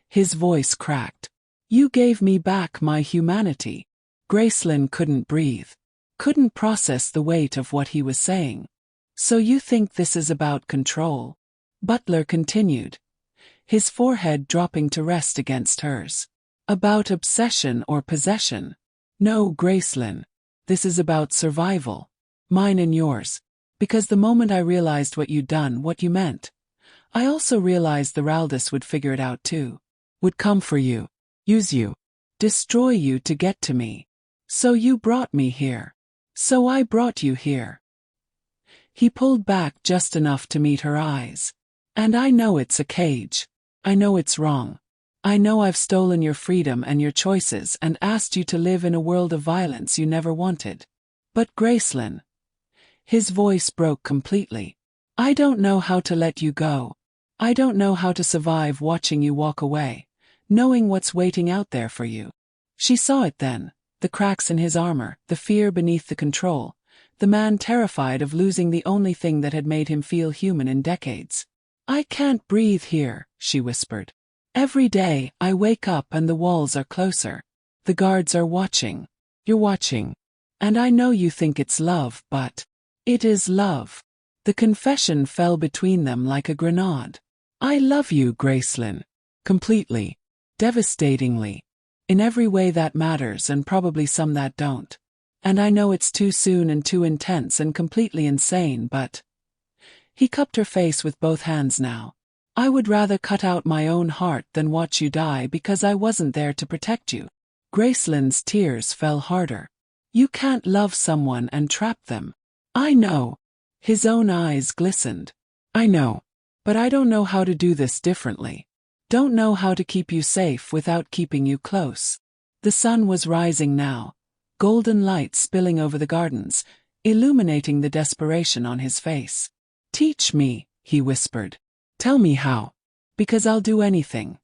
His voice cracked. You gave me back my humanity. Gracelyn couldn't breathe. Couldn't process the weight of what he was saying. So you think this is about control? Butler continued, his forehead dropping to rest against hers. About obsession or possession? No, Gracelyn. This is about survival. Mine and yours. Because the moment I realized what you'd done, what you meant, I also realized the Raldis would figure it out too. Would come for you. Use you. Destroy you to get to me. So you brought me here. So I brought you here. He pulled back just enough to meet her eyes. And I know it's a cage. I know it's wrong. I know I've stolen your freedom and your choices and asked you to live in a world of violence you never wanted. But Gracelyn. His voice broke completely. I don't know how to let you go. I don't know how to survive watching you walk away, knowing what's waiting out there for you. She saw it then, the cracks in his armor, the fear beneath the control, the man terrified of losing the only thing that had made him feel human in decades. I can't breathe here, she whispered. Every day, I wake up and the walls are closer. The guards are watching. You're watching. And I know you think it's love, but it is love. The confession fell between them like a grenade. I love you, Gracelyn. Completely. Devastatingly. In every way that matters and probably some that don't. And I know it's too soon and too intense and completely insane, but... He cupped her face with both hands now. I would rather cut out my own heart than watch you die because I wasn't there to protect you. Gracelyn's tears fell harder. You can't love someone and trap them. I know. His own eyes glistened. I know. But I don't know how to do this differently. Don't know how to keep you safe without keeping you close. The sun was rising now, golden light spilling over the gardens, illuminating the desperation on his face. Teach me, he whispered. Tell me how. Because I'll do anything.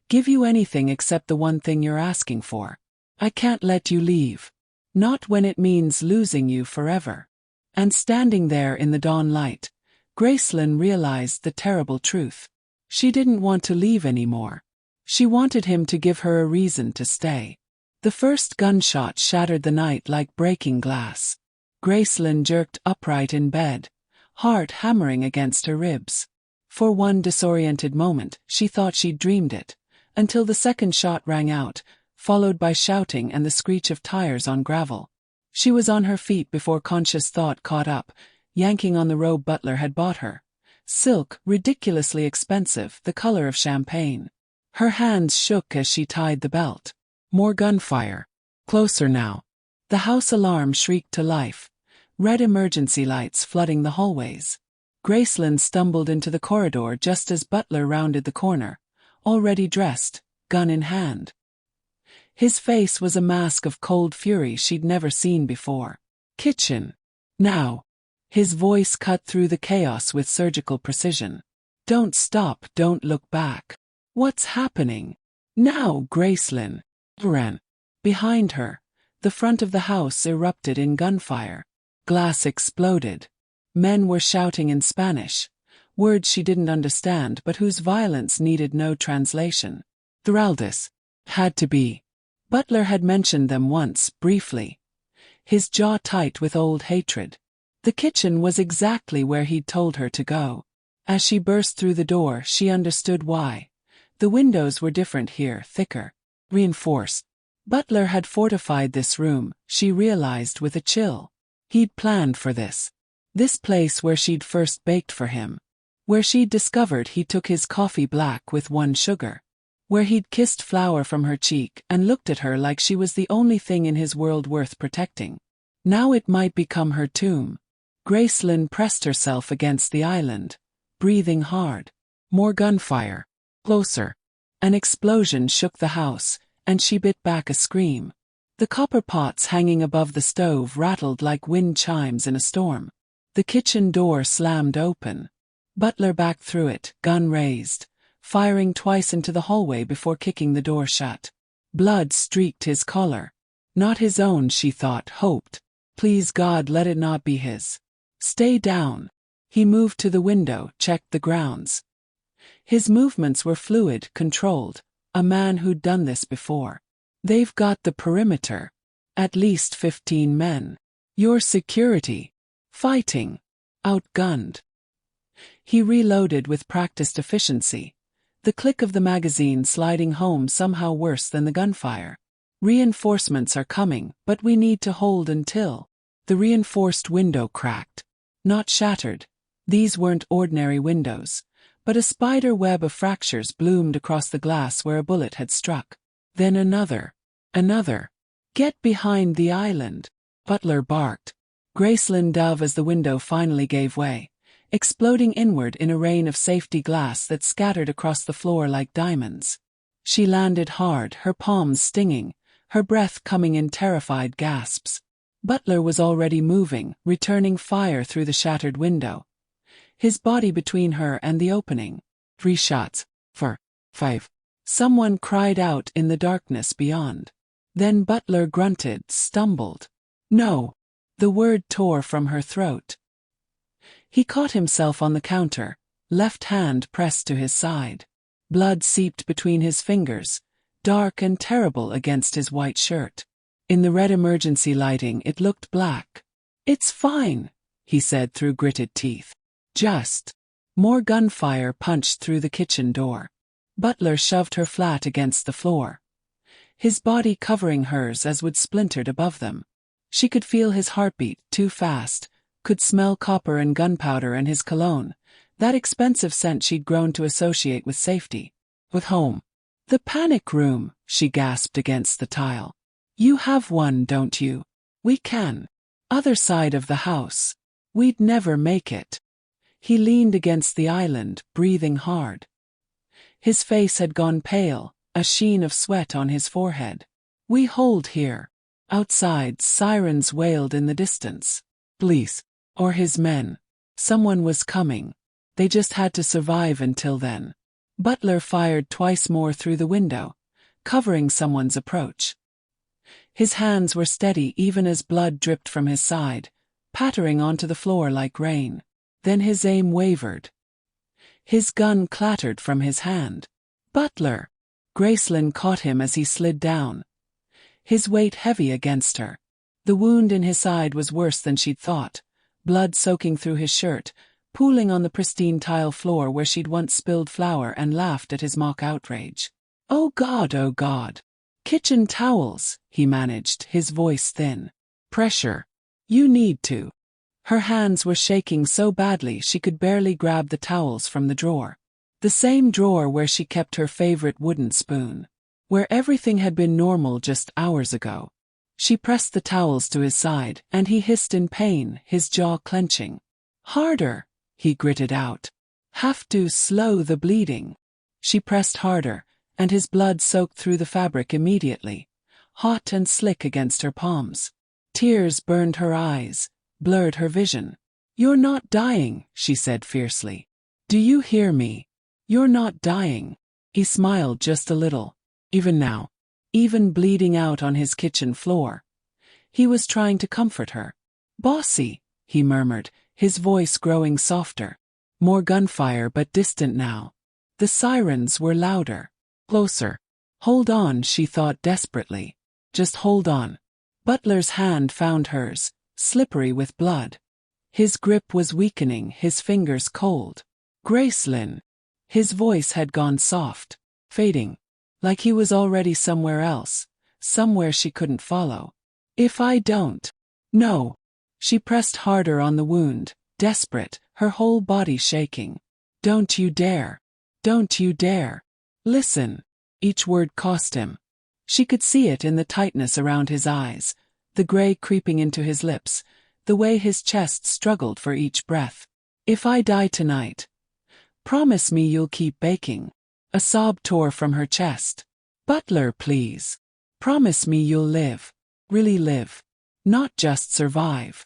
Give you anything except the one thing you're asking for. I can't let you leave. Not when it means losing you forever. And standing there in the dawn light, Gracelyn realized the terrible truth. She didn't want to leave anymore. She wanted him to give her a reason to stay. The first gunshot shattered the night like breaking glass. Gracelyn jerked upright in bed, heart hammering against her ribs. For one disoriented moment, she thought she'd dreamed it, until the second shot rang out, followed by shouting and the screech of tires on gravel. She was on her feet before conscious thought caught up, yanking on the robe Butler had bought her. Silk, ridiculously expensive, the color of champagne. Her hands shook as she tied the belt. More gunfire. Closer now. The house alarm shrieked to life, red emergency lights flooding the hallways. Gracelyn stumbled into the corridor just as Butler rounded the corner, already dressed, gun in hand. His face was a mask of cold fury she'd never seen before. Kitchen. Now. His voice cut through the chaos with surgical precision. Don't stop, don't look back. What's happening? Now, Gracelyn. Ran. Behind her, the front of the house erupted in gunfire. Glass exploded. Men were shouting in Spanish, words she didn't understand but whose violence needed no translation. Thoraldis. Had to be. Butler had mentioned them once, briefly. His jaw tight with old hatred. The kitchen was exactly where he'd told her to go. As she burst through the door, she understood why. The windows were different here, thicker, reinforced. Butler had fortified this room, she realized with a chill. He'd planned for this. This place where she'd first baked for him. Where she'd discovered he took his coffee black with one sugar. Where he'd kissed flour from her cheek and looked at her like she was the only thing in his world worth protecting. Now it might become her tomb. Gracelyn pressed herself against the island, breathing hard. More gunfire. Closer. An explosion shook the house, and she bit back a scream. The copper pots hanging above the stove rattled like wind chimes in a storm. The kitchen door slammed open. Butler backed through it, gun raised, firing twice into the hallway before kicking the door shut. Blood streaked his collar. Not his own, she thought, hoped. Please God, let it not be his. Stay down. He moved to the window, checked the grounds. His movements were fluid, controlled. A man who'd done this before. They've got the perimeter. At least 15 men. Your security. Fighting. Outgunned. He reloaded with practiced efficiency. The click of the magazine sliding home somehow worse than the gunfire. Reinforcements are coming, but we need to hold until. The reinforced window cracked. Not shattered. These weren't ordinary windows. But a spider web of fractures bloomed across the glass where a bullet had struck. Then another. Another. Get behind the island. Butler barked. Gracelyn dove as the window finally gave way, exploding inward in a rain of safety glass that scattered across the floor like diamonds. She landed hard, her palms stinging, her breath coming in terrified gasps. Butler was already moving, returning fire through the shattered window. His body between her and the opening. 3 shots. 4. 5. Someone cried out in the darkness beyond. Then Butler grunted, stumbled. No. The word tore from her throat. He caught himself on the counter, left hand pressed to his side. Blood seeped between his fingers, dark and terrible against his white shirt. In the red emergency lighting it looked black. It's fine, he said through gritted teeth. Just. More gunfire punched through the kitchen door. Butler shoved her flat against the floor. His body covering hers as wood splintered above them. She could feel his heartbeat, too fast, could smell copper and gunpowder and his cologne, that expensive scent she'd grown to associate with safety, with home. The panic room, she gasped against the tile. You have one, don't you? We can. Other side of the house. We'd never make it. He leaned against the island, breathing hard. His face had gone pale, a sheen of sweat on his forehead. We hold here. Outside, sirens wailed in the distance. Police. Or his men. Someone was coming. They just had to survive until then. Butler fired twice more through the window, covering someone's approach. His hands were steady even as blood dripped from his side, pattering onto the floor like rain. Then his aim wavered. His gun clattered from his hand. Butler! Gracelyn caught him as he slid down. His weight heavy against her. The wound in his side was worse than she'd thought, blood soaking through his shirt, pooling on the pristine tile floor where she'd once spilled flour and laughed at his mock outrage. Oh God, oh God! Kitchen towels, he managed, his voice thin. Pressure. You need to. Her hands were shaking so badly she could barely grab the towels from the drawer. The same drawer where she kept her favorite wooden spoon. Where everything had been normal just hours ago. She pressed the towels to his side, and he hissed in pain, his jaw clenching. Harder, he gritted out. Have to slow the bleeding. She pressed harder, and his blood soaked through the fabric immediately, hot and slick against her palms. Tears burned her eyes, blurred her vision. You're not dying, she said fiercely. Do you hear me? You're not dying. He smiled just a little. Even now. Even bleeding out on his kitchen floor. He was trying to comfort her. Bossy, he murmured, his voice growing softer. More gunfire but distant now. The sirens were louder. Closer. Hold on, she thought desperately. Just hold on. Butler's hand found hers, slippery with blood. His grip was weakening, his fingers cold. Gracelyn. His voice had gone soft, fading. Like he was already somewhere else, somewhere she couldn't follow. If I don't. No. She pressed harder on the wound, desperate, her whole body shaking. Don't you dare. Don't you dare. Listen. Each word cost him. She could see it in the tightness around his eyes, the gray creeping into his lips, the way his chest struggled for each breath. If I die tonight. Promise me you'll keep baking. A sob tore from her chest. Butler, please. Promise me you'll live. Really live. Not just survive.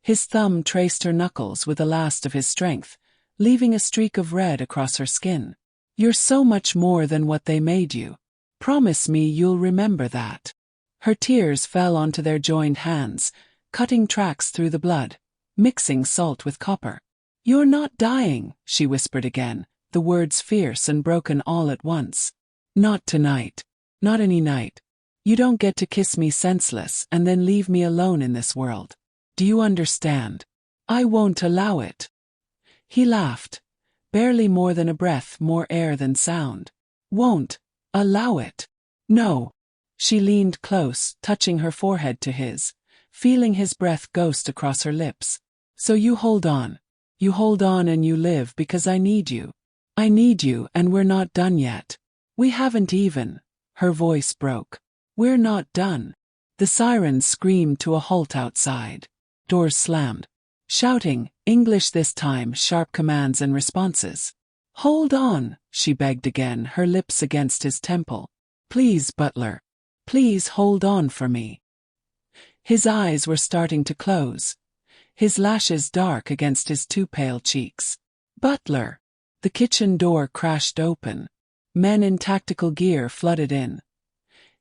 His thumb traced her knuckles with the last of his strength, leaving a streak of red across her skin. You're so much more than what they made you. Promise me you'll remember that. Her tears fell onto their joined hands, cutting tracks through the blood, mixing salt with copper. You're not dying, she whispered again, the words fierce and broken all at once. Not tonight. Not any night. You don't get to kiss me senseless and then leave me alone in this world. Do you understand? I won't allow it. He laughed. Barely more than a breath, more air than sound. Won't allow it. No. She leaned close, touching her forehead to his, feeling his breath ghost across her lips. So you hold on. You hold on and you live because I need you. I need you and we're not done yet. We haven't even. Her voice broke. We're not done. The sirens screamed to a halt outside. Doors slammed. Shouting, English this time, sharp commands and responses. Hold on, she begged again, her lips against his temple. Please, butler. Please hold on for me. His eyes were starting to close, his lashes dark against his too pale cheeks. Butler. The kitchen door crashed open. Men in tactical gear flooded in.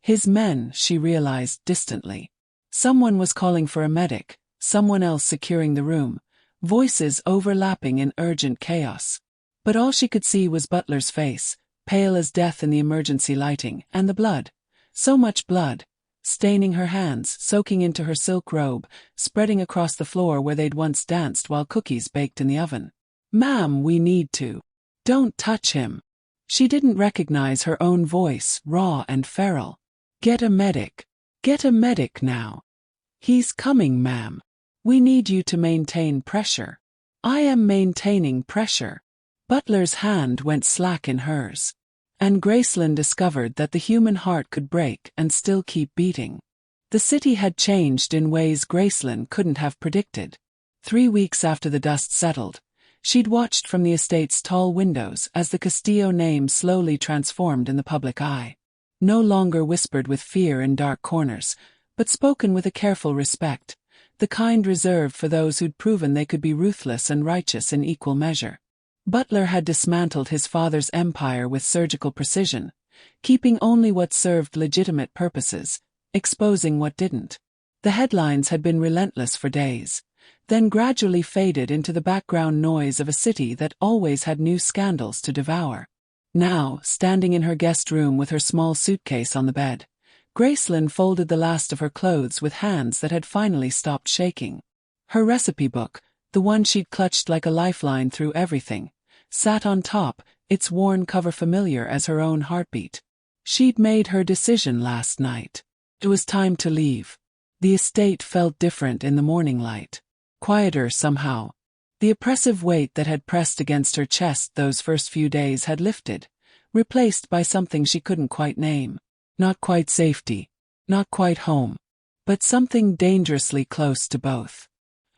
His men, she realized distantly. Someone was calling for a medic, someone else securing the room, voices overlapping in urgent chaos. But all she could see was Butler's face, pale as death in the emergency lighting, and the blood. So much blood, staining her hands, soaking into her silk robe, spreading across the floor where they'd once danced while cookies baked in the oven. Ma'am, we need to. Don't touch him. She didn't recognize her own voice, raw and feral. Get a medic. Get a medic now. He's coming, ma'am. We need you to maintain pressure. I am maintaining pressure. Butler's hand went slack in hers. And Gracelyn discovered that the human heart could break and still keep beating. The city had changed in ways Gracelyn couldn't have predicted. 3 weeks after the dust settled, she'd watched from the estate's tall windows as the Castillo name slowly transformed in the public eye. No longer whispered with fear in dark corners, but spoken with a careful respect, the kind reserved for those who'd proven they could be ruthless and righteous in equal measure. Butler had dismantled his father's empire with surgical precision, keeping only what served legitimate purposes, exposing what didn't. The headlines had been relentless for days, then gradually faded into the background noise of a city that always had new scandals to devour. Now, standing in her guest room with her small suitcase on the bed, Gracelyn folded the last of her clothes with hands that had finally stopped shaking. Her recipe book, the one she'd clutched like a lifeline through everything, sat on top, its worn cover familiar as her own heartbeat. She'd made her decision last night. It was time to leave. The estate felt different in the morning light. Quieter somehow. The oppressive weight that had pressed against her chest those first few days had lifted, replaced by something she couldn't quite name. Not quite safety. Not quite home. But something dangerously close to both.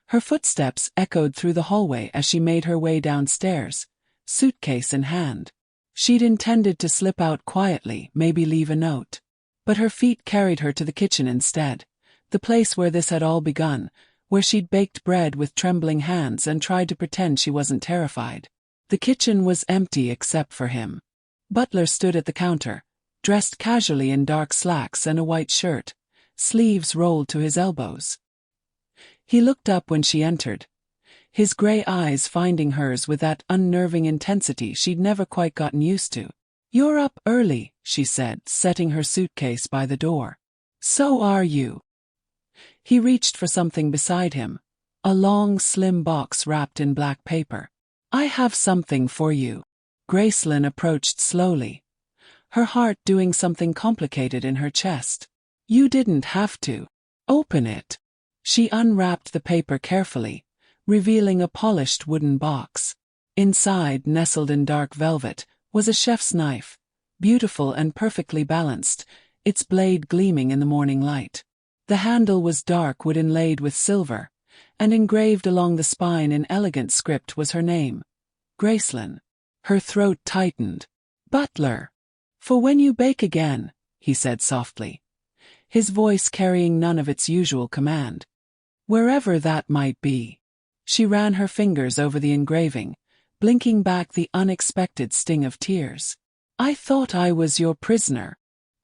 Her footsteps echoed through the hallway as she made her way downstairs, suitcase in hand. She'd intended to slip out quietly, maybe leave a note. But her feet carried her to the kitchen instead, the place where this had all begun, where she'd baked bread with trembling hands and tried to pretend she wasn't terrified. The kitchen was empty except for him. Butler stood at the counter, dressed casually in dark slacks and a white shirt, sleeves rolled to his elbows. He looked up when she entered, his gray eyes finding hers with that unnerving intensity she'd never quite gotten used to. "You're up early," she said, setting her suitcase by the door. "So are you." He reached for something beside him, a long, slim box wrapped in black paper. "I have something for you." Gracelyn approached slowly, her heart doing something complicated in her chest. "You didn't have to. Open it." She unwrapped the paper carefully, revealing a polished wooden box. Inside, nestled in dark velvet, was a chef's knife, beautiful and perfectly balanced, its blade gleaming in the morning light. The handle was dark wood inlaid with silver, and engraved along the spine in elegant script was her name, Gracelyn. Her throat tightened. "Butler. For when you bake again," he said softly, his voice carrying none of its usual command. "Wherever that might be." She ran her fingers over the engraving, blinking back the unexpected sting of tears. "I thought I was your prisoner."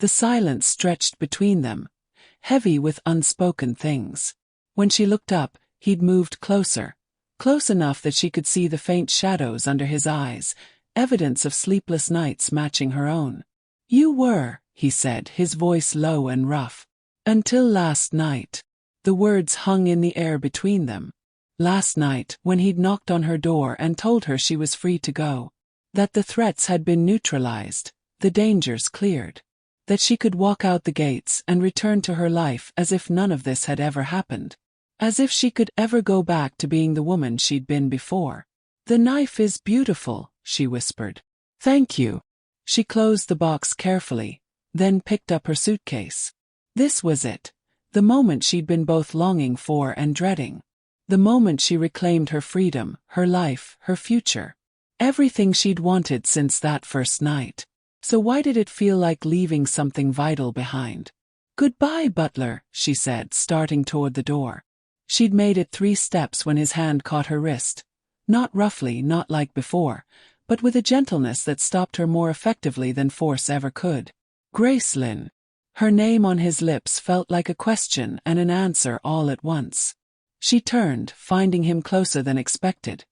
The silence stretched between them, heavy with unspoken things. When she looked up, he'd moved closer, close enough that she could see the faint shadows under his eyes, evidence of sleepless nights matching her own. "You were," he said, his voice low and rough. "Until last night." The words hung in the air between them. Last night, when he'd knocked on her door and told her she was free to go. That the threats had been neutralized, the dangers cleared. That she could walk out the gates and return to her life as if none of this had ever happened. As if she could ever go back to being the woman she'd been before. "The knife is beautiful," she whispered. "Thank you." She closed the box carefully, then picked up her suitcase. This was it. The moment she'd been both longing for and dreading. The moment she reclaimed her freedom, her life, her future. Everything she'd wanted since that first night. So why did it feel like leaving something vital behind? "Goodbye, Butler," she said, starting toward the door. She'd made it 3 steps when his hand caught her wrist. Not roughly, not like before, but with a gentleness that stopped her more effectively than force ever could. "Gracelyn." Her name on his lips felt like a question and an answer all at once. She turned, finding him closer than expected.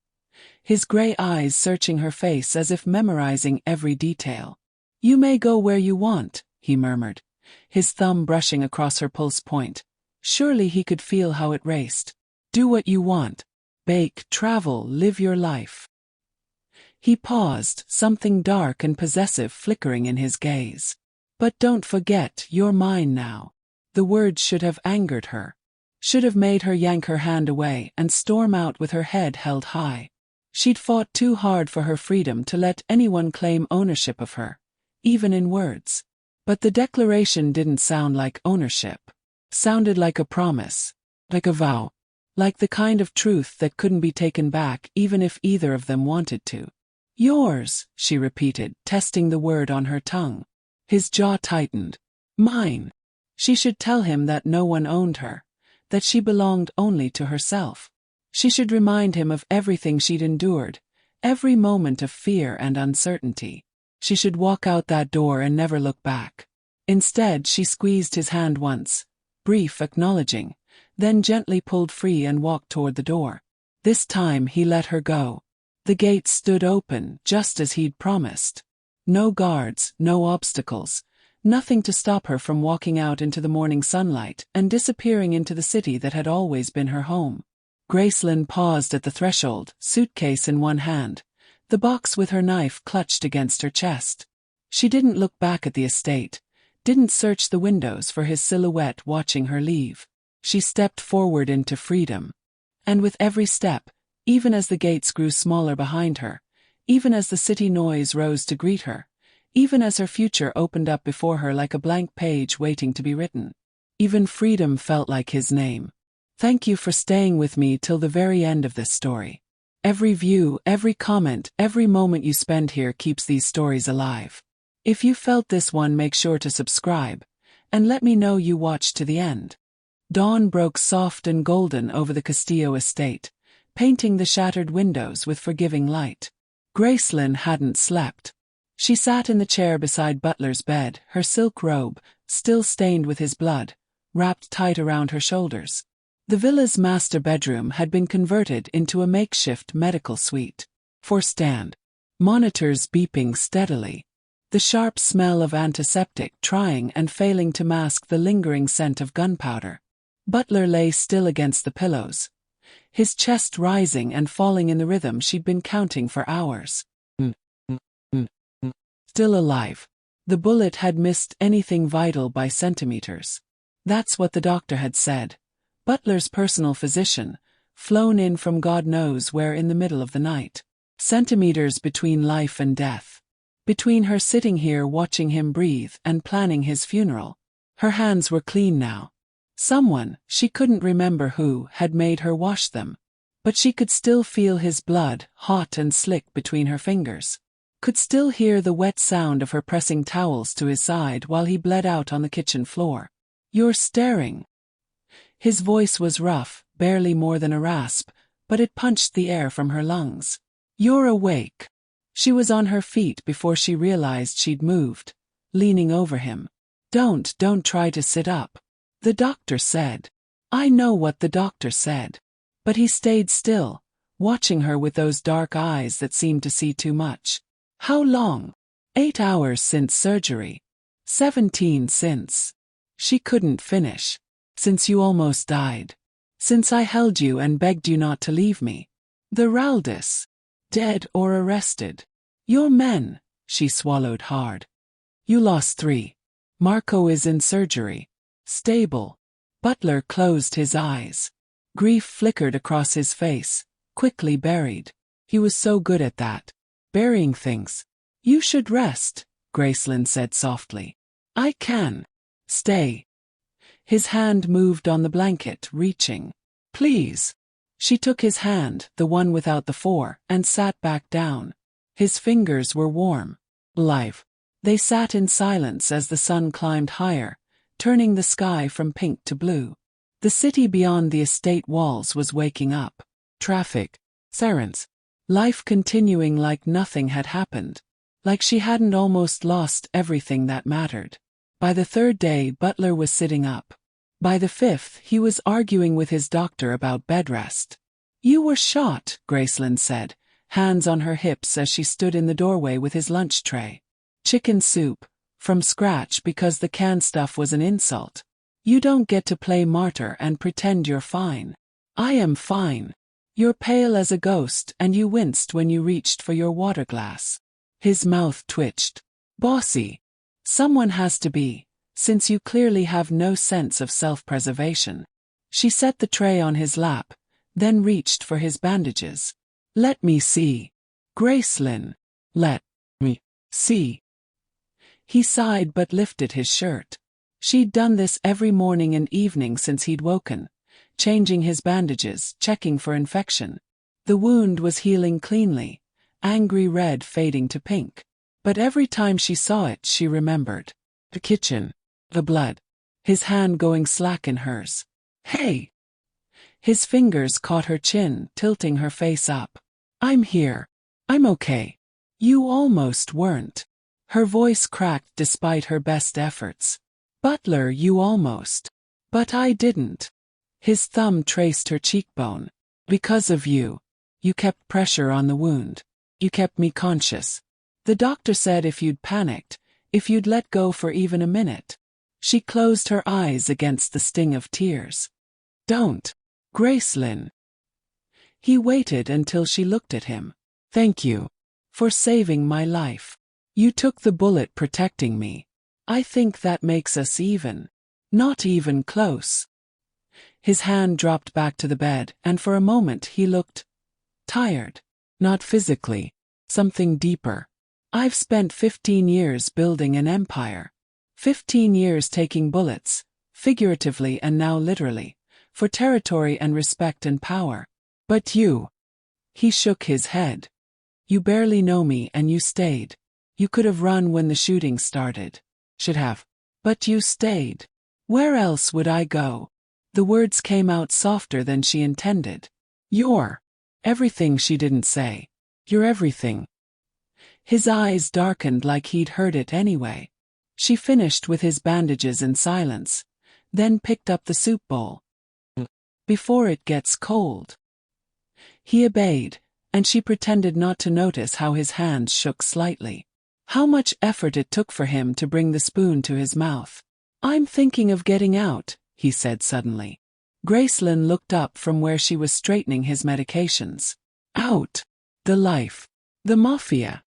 His gray eyes searching her face as if memorizing every detail. "You may go where you want," he murmured, his thumb brushing across her pulse point. Surely he could feel how it raced. "Do what you want. Bake, travel, live your life." He paused, something dark and possessive flickering in his gaze. "But don't forget, you're mine now." The words should have angered her. Should have made her yank her hand away and storm out with her head held high. She'd fought too hard for her freedom to let anyone claim ownership of her, even in words. But the declaration didn't sound like ownership. Sounded like a promise, like a vow, like the kind of truth that couldn't be taken back even if either of them wanted to. "Yours," she repeated, testing the word on her tongue. His jaw tightened. "Mine." She should tell him that no one owned her, that she belonged only to herself. She should remind him of everything she'd endured, every moment of fear and uncertainty. She should walk out that door and never look back. Instead, she squeezed his hand once, brief acknowledging, then gently pulled free and walked toward the door. This time he let her go. The gate stood open, just as he'd promised. No guards, no obstacles, nothing to stop her from walking out into the morning sunlight and disappearing into the city that had always been her home. Gracelyn paused at the threshold, suitcase in one hand, the box with her knife clutched against her chest. She didn't look back at the estate, didn't search the windows for his silhouette watching her leave. She stepped forward into freedom. And with every step, even as the gates grew smaller behind her, even as the city noise rose to greet her, even as her future opened up before her like a blank page waiting to be written, even freedom felt like his name. Thank you for staying with me till the very end of this story. Every view, every comment, every moment you spend here keeps these stories alive. If you felt this one, make sure to subscribe, and let me know you watched to the end. Dawn broke soft and golden over the Castillo estate, painting the shattered windows with forgiving light. Gracelyn hadn't slept. She sat in the chair beside Butler's bed, her silk robe, still stained with his blood, wrapped tight around her shoulders. The villa's master bedroom had been converted into a makeshift medical suite. For stand. Monitors beeping steadily. The sharp smell of antiseptic trying and failing to mask the lingering scent of gunpowder. Butler lay still against the pillows, his chest rising and falling in the rhythm she'd been counting for hours. Still alive. The bullet had missed anything vital by centimeters. That's what the doctor had said. Butler's personal physician, flown in from God knows where in the middle of the night. Centimeters between life and death. Between her sitting here watching him breathe and planning his funeral. Her hands were clean now. Someone, she couldn't remember who, had made her wash them. But she could still feel his blood, hot and slick between her fingers. Could still hear the wet sound of her pressing towels to his side while he bled out on the kitchen floor. "You're staring." His voice was rough, barely more than a rasp, but it punched the air from her lungs. "You're awake." She was on her feet before she realized she'd moved, leaning over him. Don't try to sit up. The doctor said. I know what the doctor said. But he stayed still, watching her with those dark eyes that seemed to see too much. How long? 8 hours since surgery. 17 since. She couldn't finish. Since you almost died. Since I held you and begged you not to leave me. The Raldis. Dead or arrested. Your men. She swallowed hard. You lost 3. Marco is in surgery. Stable. Butler closed his eyes. Grief flickered across his face, quickly buried. He was so good at that. Burying things. You should rest, Gracelyn said softly. I can. Stay. His hand moved on the blanket, reaching. Please. She took his hand, the one without the 4, and sat back down. His fingers were warm. Alive. They sat in silence as the sun climbed higher, turning the sky from pink to blue. The city beyond the estate walls was waking up. Traffic. Sirens. Life continuing like nothing had happened. Like she hadn't almost lost everything that mattered. By the 3rd day, Butler was sitting up. By the 5th, he was arguing with his doctor about bed rest. You were shot, Gracelyn said, hands on her hips as she stood in the doorway with his lunch tray. Chicken soup, from scratch because the canned stuff was an insult. You don't get to play martyr and pretend you're fine. I am fine. You're pale as a ghost and you winced when you reached for your water glass. His mouth twitched. Bossy. Someone has to be, since you clearly have no sense of self-preservation. She set the tray on his lap, then reached for his bandages. Let me see. Gracelyn. Let me see. He sighed but lifted his shirt. She'd done this every morning and evening since he'd woken, changing his bandages, checking for infection. The wound was healing cleanly, angry red fading to pink. But every time she saw it, she remembered. The kitchen. The blood. His hand going slack in hers. Hey! His fingers caught her chin, tilting her face up. I'm here. I'm okay. You almost weren't. Her voice cracked despite her best efforts. Butler, you almost. But I didn't. His thumb traced her cheekbone. Because of you. You kept pressure on the wound. You kept me conscious. The doctor said if you'd panicked, if you'd let go for even a minute. She closed her eyes against the sting of tears. Don't. Gracelyn. He waited until she looked at him. Thank you. For saving my life. You took the bullet protecting me. I think that makes us even. Not even close. His hand dropped back to the bed, and for a moment he looked tired. Not physically. Something deeper. I've spent 15 years building an empire. 15 years taking bullets, figuratively and now literally, for territory and respect and power. But you. He shook his head. You barely know me and you stayed. You could have run when the shooting started. Should have. But you stayed. Where else would I go? The words came out softer than she intended. You're everything she didn't say. You're everything. His eyes darkened like he'd heard it anyway. She finished with his bandages in silence, then picked up the soup bowl. Before it gets cold. He obeyed, and she pretended not to notice how his hands shook slightly. How much effort it took for him to bring the spoon to his mouth. I'm thinking of getting out, he said suddenly. Gracelyn looked up from where she was straightening his medications. Out. The life. The mafia.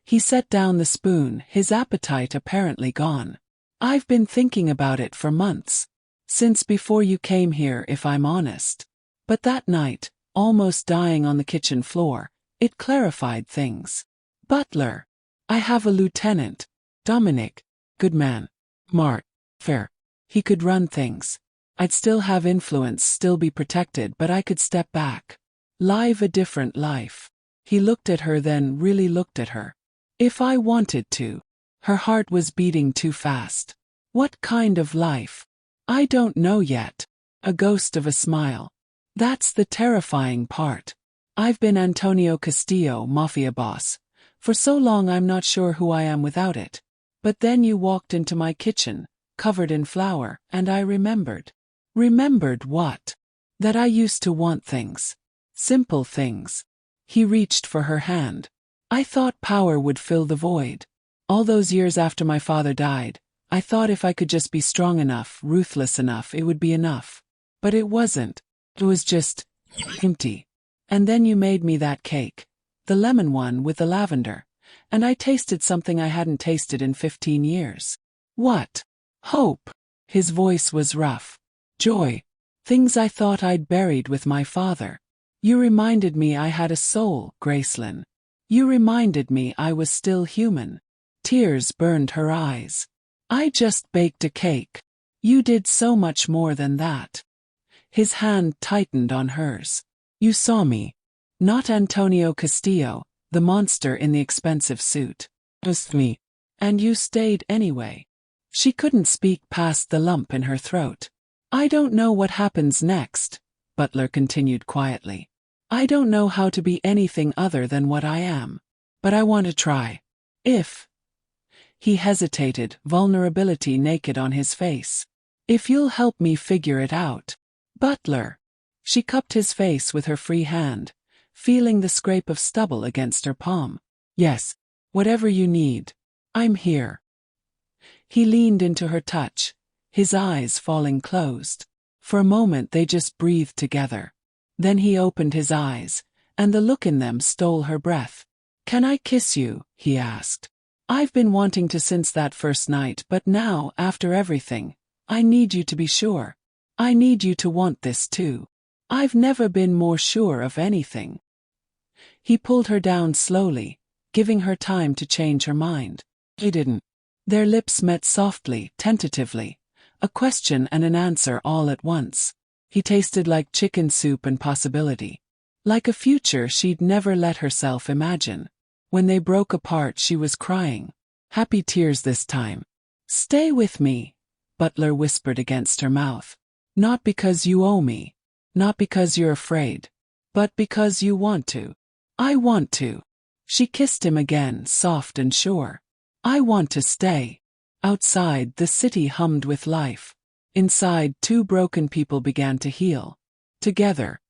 He set down the spoon, his appetite apparently gone. I've been thinking about it for months. Since before you came here, if I'm honest. But that night, almost dying on the kitchen floor, it clarified things. Butler. I have a lieutenant. Dominic. Good man. Smart. Fair. He could run things. I'd still have influence, still be protected, but I could step back. Live a different life. He looked at her, then really looked at her. If I wanted to. Her heart was beating too fast. What kind of life? I don't know yet. A ghost of a smile. That's the terrifying part. I've been Antonio Castillo, Mafia Boss. For so long I'm not sure who I am without it. But then you walked into my kitchen, covered in flour, and I remembered. Remembered what? That I used to want things. Simple things. He reached for her hand. I thought power would fill the void. All those years after my father died, I thought if I could just be strong enough, ruthless enough, it would be enough. But it wasn't. It was just empty. And then you made me that cake. The lemon one with the lavender. And I tasted something I hadn't tasted in 15 years. What? Hope. His voice was rough. Joy. Things I thought I'd buried with my father. You reminded me I had a soul, Gracelyn. You reminded me I was still human. Tears burned her eyes. I just baked a cake. You did so much more than that. His hand tightened on hers. You saw me. Not Antonio Castillo, the monster in the expensive suit. Just me. And you stayed anyway. She couldn't speak past the lump in her throat. I don't know what happens next, Butler continued quietly. I don't know how to be anything other than what I am. But I want to try. If. He hesitated, vulnerability naked on his face. If you'll help me figure it out. Butler. She cupped his face with her free hand, feeling the scrape of stubble against her palm. Yes. Whatever you need. I'm here. He leaned into her touch, his eyes falling closed. For a moment they just breathed together. Then he opened his eyes, and the look in them stole her breath. Can I kiss you? He asked. I've been wanting to since that first night, but now, after everything, I need you to be sure. I need you to want this too. I've never been more sure of anything. He pulled her down slowly, giving her time to change her mind. He didn't. Their lips met softly, tentatively, a question and an answer all at once. He tasted like chicken soup and possibility. Like a future she'd never let herself imagine. When they broke apart she was crying. Happy tears this time. Stay with me, Butler whispered against her mouth. Not because you owe me. Not because you're afraid. But because you want to. I want to. She kissed him again, soft and sure. I want to stay. Outside, the city hummed with life. Inside, two broken people began to heal. Together.